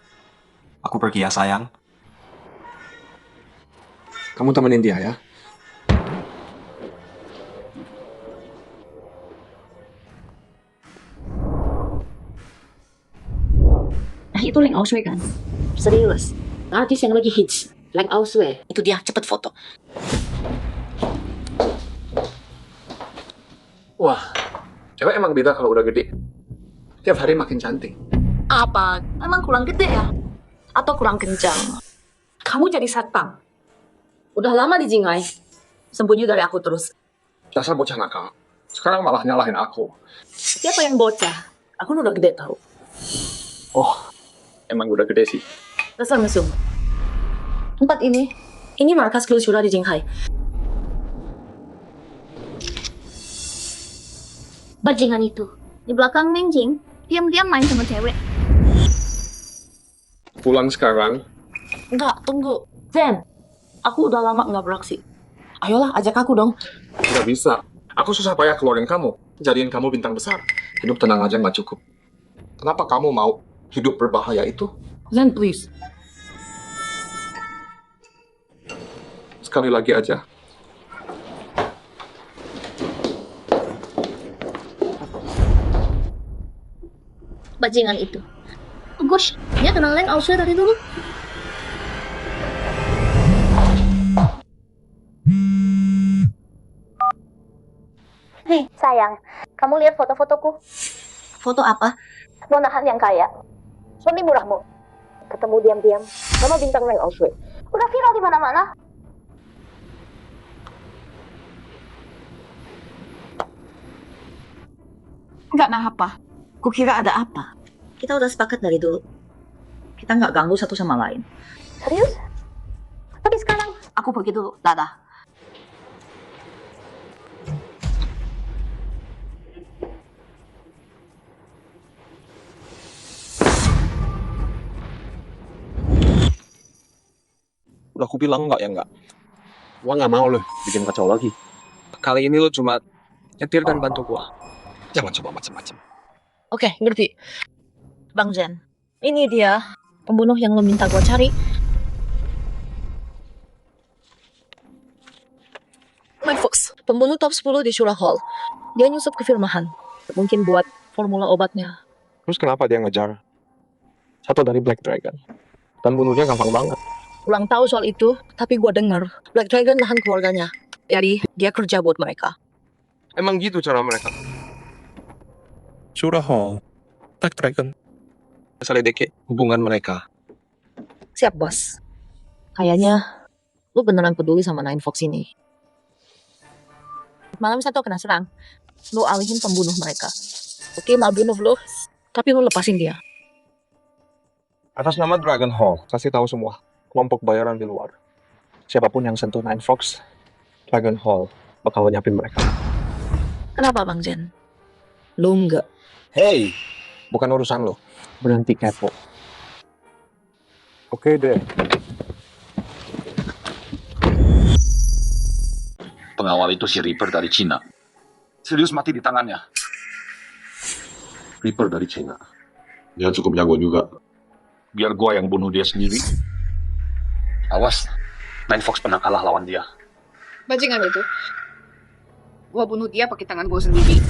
Aku pergi ya, sayang. Kamu temenin dia ya. Itu Leng Auswei kan? Serius. Artis yang lagi hits. Leng Auswei. Itu dia, cepet foto. Wah, cewek emang beda kalau udah gede. Tiap hari makin cantik. Apa? Emang kurang gede ya? Atau kurang kencang? Kamu jadi satpam. Udah lama di Jingai. Sembunyi dari aku terus. Dasar bocah nakal. Sekarang malah nyalahin aku. Siapa yang bocah? Aku udah gede tau. Oh, emang udah gede sih. Dasar mesum. Tempat ini markas Kilshura di Jinghai. Bajingan itu. Di belakang Mengjing, diam-diam main sama cewek. Pulang sekarang. Enggak, tunggu. Zen, aku udah lama nggak beraksi. Ayolah, ajak aku dong. Nggak bisa. Aku susah payah keluarin kamu. Jadiin kamu bintang besar. Hidup tenang aja nggak cukup. Kenapa kamu mau hidup berbahaya itu? Zen, please. Sekali lagi aja. bajingan itu. Gosh, dia kenal Leng Auswe dari dulu. Hei, sayang. Kamu lihat foto-fotoku? Foto apa? Nonahan yang kaya. Suami murahmu. Ketemu diam-diam sama bintang Leng Auswe. Udah viral di mana-mana. Nggak nah apa? Kukira ada apa? Kita udah sepakat dari dulu. Kita nggak ganggu satu sama lain. Serius? Tapi sekarang Aku pergi dulu. Dadah. Udah aku bilang enggak ya enggak. Gua nggak mau loh bikin kacau lagi. Kali ini lo cuma nyetir dan bantu gua. Jangan coba macam-macam. Oke, ngerti. Bang Zen, ini dia pembunuh yang lo minta gue cari. Mike Fox, pembunuh top 10 di Shura Hall. Dia nyusup ke firmahan. Mungkin buat formula obatnya. Terus kenapa dia ngejar satu dari Black Dragon? Dan bunuhnya gampang banget. Kurang tahu soal itu, tapi gue dengar Black Dragon nahan keluarganya. Jadi dia kerja buat mereka. Emang gitu cara mereka? Shura Hall, Black Dragon. Selidiki hubungan mereka. Siap, bos. Kayaknya lu beneran peduli sama Nine Fox ini. Malam satu kena serang, lu alihin pembunuh mereka. Oke, mau bunuh lu, tapi lu lepasin dia. Atas nama Dragon Hall, kasih tahu semua kelompok bayaran di luar. Siapapun yang sentuh Nine Fox, Dragon Hall bakal nyiapin mereka. Kenapa, Bang Jen? Lu enggak. Hey, bukan urusan lo. Berhenti kepo. Oke deh. Pengawal itu si Reaper dari Cina. Serius mati di tangannya. Reaper dari Cina. Dia cukup jago juga. Biar gua yang bunuh dia sendiri. Awas, Nine Fox pernah kalah lawan dia. Bajingan itu. Gua bunuh dia pakai tangan gua sendiri.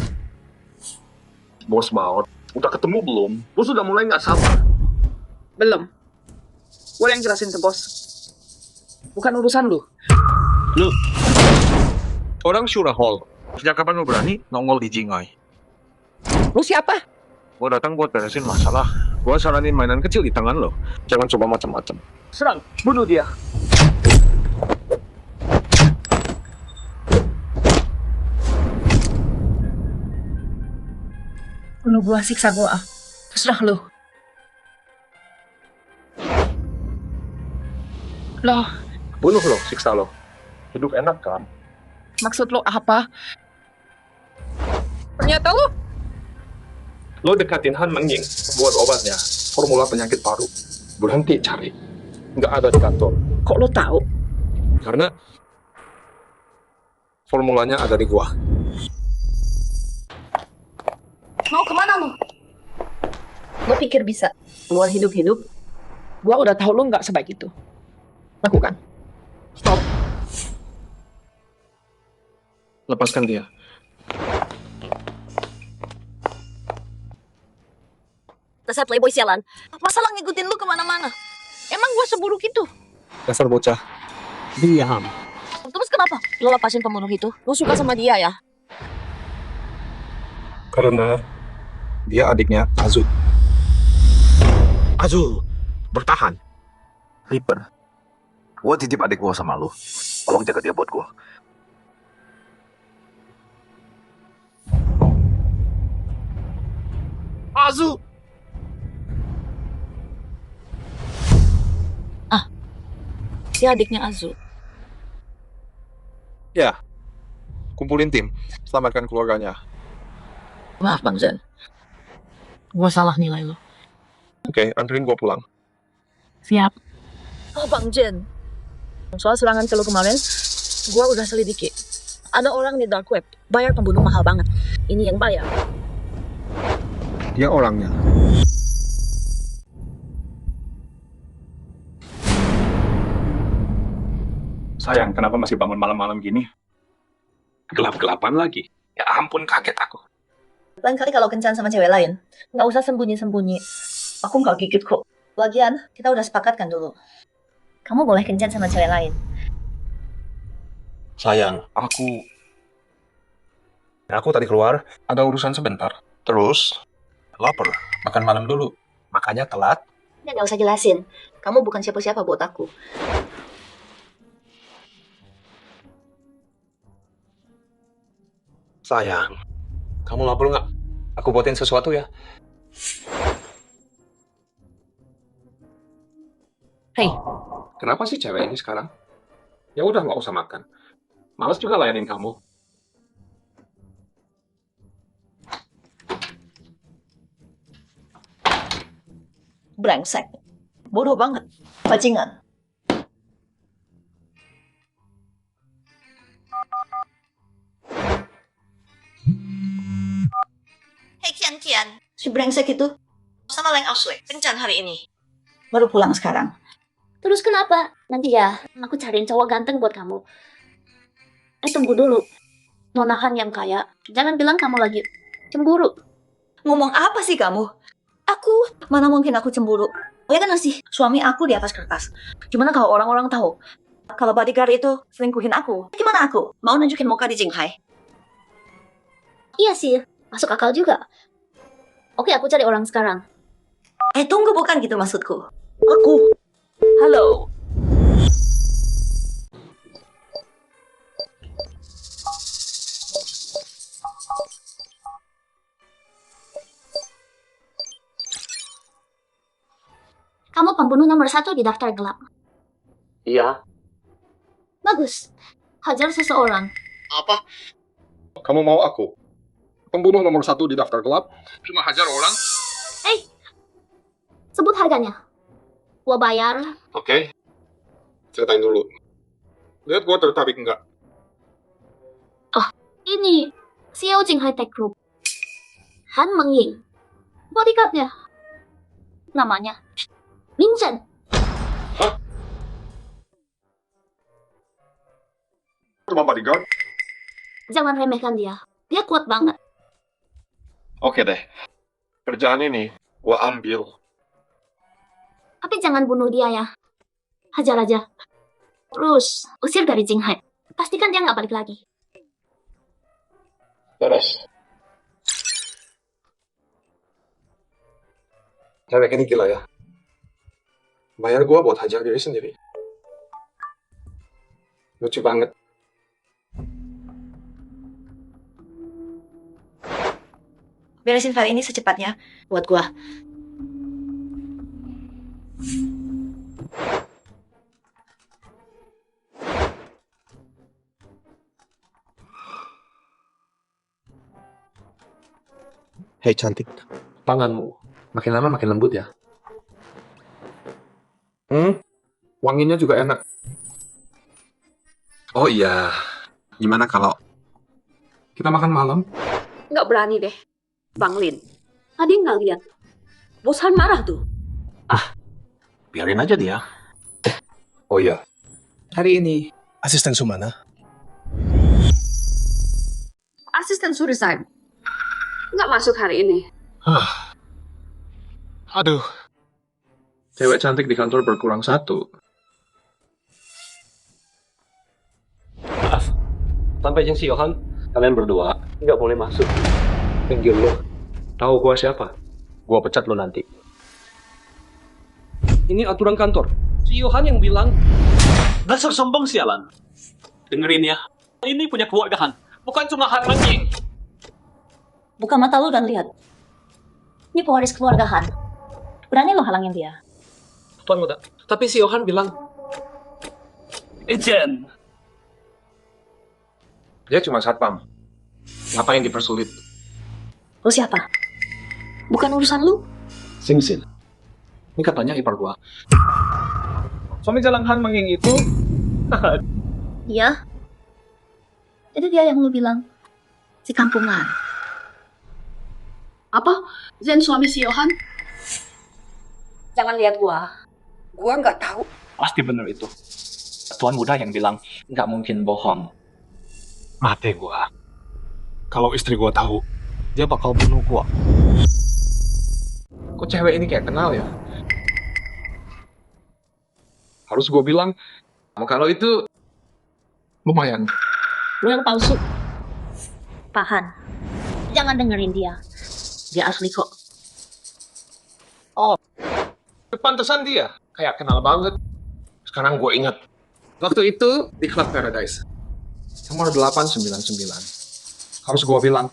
Bos Maut, udah ketemu belum? Bos sudah mulai nggak sabar. Belum. Gua yang jelasin ke bos. Bukan urusan lu. Lu, orang Shura Hall. Sejak kapan lu berani nongol di Jingai? Lu siapa? Gua datang buat beresin masalah. Gua saranin mainan kecil di tangan lo. Jangan coba macam-macam. Serang, bunuh dia. Bunuh gua, siksa gua. Terserah lu. Loh, Bunuh lo, siksa lo. Hidup enak kan? Maksud lo apa? Ternyata lo Lo dekatin Han Mengying buat obatnya. Formula penyakit paru. Berhenti cari. Nggak ada di kantor. Kok lo tahu? Karena formulanya ada di gua. Mau kemana lu? Lo pikir bisa keluar hidup-hidup? Gua udah tahu lo nggak sebaik itu. Lakukan. Stop. Lepaskan dia. Dasar playboy sialan. Masalah ngikutin lu kemana-mana. Emang gua seburuk itu? Dasar bocah. Diam. Terus kenapa lo lepasin pembunuh itu? Lo suka sama dia ya? Karena dia adiknya Azul. Azul, bertahan. Reaper, gua titip adik gua sama lu. Tolong jaga dia buat gua. Azul! Dia adiknya Azu. Ya. Kumpulin tim. Selamatkan keluarganya. Maaf, Bang Zen. Gua salah nilai lo. Oke, anterin gua pulang. Siap. Oh, Bang Jen. Soal serangan ke lo kemarin, gua udah selidiki. Ada orang di dark web, bayar pembunuh mahal banget. Ini yang bayar. Dia orangnya. Sayang, kenapa masih bangun malam-malam gini? Gelap-gelapan lagi. Ya ampun, kaget aku. Lain kali kalau kencan sama cewek lain, nggak usah sembunyi-sembunyi. Aku nggak gigit kok. Lagian, kita udah sepakatkan dulu. Kamu boleh kencan sama cewek lain. Sayang, aku tadi keluar, ada urusan sebentar. Terus, lapar, makan malam dulu. Makanya telat. Ya nggak usah jelasin. Kamu bukan siapa-siapa buat aku. Sayang, kamu lapar nggak? Aku buatin sesuatu ya. Hei, Kenapa sih cewek ini sekarang? Ya udah nggak usah makan. Males juga layanin kamu. brengsek. Bodoh banget. Bajingan. Hei Kian, si brengsek itu sama Leng Auswe, kencan hari ini. Baru pulang sekarang. Terus kenapa? Nanti ya, aku cariin cowok ganteng buat kamu. Tunggu dulu. Nonahan yang kaya, jangan bilang kamu lagi cemburu. Ngomong apa sih kamu? Aku, mana mungkin aku cemburu. Ya kan sih, suami aku di atas kertas. Gimana kalau orang-orang tahu? Kalau bodyguard itu selingkuhin aku, gimana aku? Mau nunjukin muka di Jinghai? Iya sih, masuk akal juga. Oke, aku cari orang sekarang. Tunggu, bukan gitu maksudku. Aku. Halo. Kamu pembunuh nomor 1 di daftar gelap. Iya. Bagus. Hajar seseorang. Apa? Kamu mau aku? Pembunuh nomor 1 di daftar gelap? Cuma hajar orang? Sebut harganya. Gua bayar. Oke. Ceritain dulu. Lihat gua tertarik nggak? Ini CEO Jinghai Tech Group. Han Mengying. Bodyguardnya. Namanya Lin Zhen. Cuma bodyguard? Jangan remehkan dia. Dia kuat banget. Oke deh. Kerjaan ini gua ambil. Tapi jangan bunuh dia ya. Hajar aja. Terus, usir dari Jinghai. Pastikan dia nggak balik lagi. Beres. Cewek ini gila ya. Bayar gua buat hajar diri sendiri. Lucu banget. Beresin file ini secepatnya buat gua. Hei cantik. Tanganmu makin lama makin lembut ya. Wanginya juga enak. Oh iya. Gimana kalau kita makan malam? Nggak berani deh, Bang Lin. Tadi nggak lihat. Bosan marah tuh. Biarin aja dia. Oh iya. Hari ini, asisten Sumana. Asisten Surisan. Nggak masuk hari ini. Aduh. Cewek cantik di kantor berkurang 1. Maaf. Sampai jeng si Yohan, kalian berdua nggak boleh masuk. Pinggir lo. Tahu gua siapa? Gua pecat lo nanti. Ini aturan kantor. Si Yohan yang bilang. Dasar sombong sialan. Dengerin ya. Ini punya keluarga Han. Bukan cuma Han Mengying. Buka mata lu dan lihat. Ini pewaris keluarga Han. Berani lo halangin dia. Tuan muda. Tapi si Yohan bilang. Ejen. Dia cuma satpam. Ngapain dipersulit? Lu siapa? Bukan urusan lu. Sing-sin. Ini katanya ipar gua. Suami jalan Han Mengying itu Iya. Jadi dia yang lu bilang. Si kampungan. Apa? Zen suami si Yohan? Jangan lihat gua. Gua nggak tahu. Pasti bener itu. Tuan muda yang bilang nggak mungkin bohong. Mati gua. Kalau istri gua tahu, dia bakal bunuh gua. Kok cewek ini kayak kenal ya? Harus gue bilang, kalau itu lumayan. Lu yang palsu. Pahan. Jangan dengerin dia. Dia asli kok. Oh, pantesan dia. Kayak kenal banget. Sekarang gue inget. Waktu itu di Club Paradise. Nomor 899. Harus gue bilang,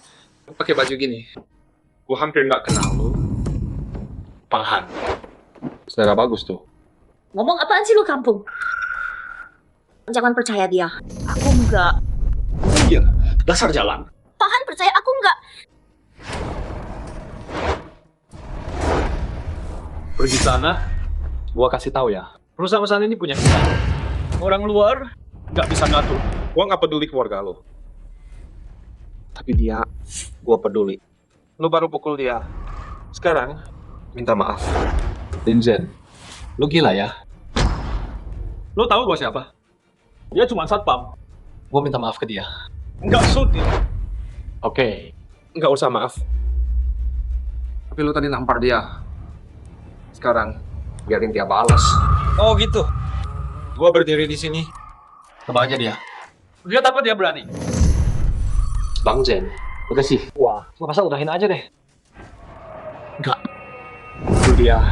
pakai baju gini. Gue hampir nggak kenal lu. Pahan. Selera bagus tuh. Ngomong apaan sih lu kampung? Jangan percaya dia. Aku enggak. Iya, dasar jalan. Pahan percaya aku enggak. Pergi sana, gua kasih tahu ya. Perusahaan ini punya kita. Orang luar nggak bisa ngatur. Gua nggak peduli keluarga lo. Tapi dia, gua peduli. Lo baru pukul dia. Sekarang, minta maaf. Linzen, lu gila ya? Lu tahu gua siapa? Dia cuma satpam. Gua minta maaf ke dia. Nggak sudi. Oke. Nggak usah maaf. Tapi lo tadi nampar dia. Sekarang, biarin dia balas. Oh gitu. Gua berdiri di sini. Coba aja dia. Dia takut dia berani. Bang Zen, udah sih. Wah, gua rasa udahin aja deh. Enggak. Itu dia.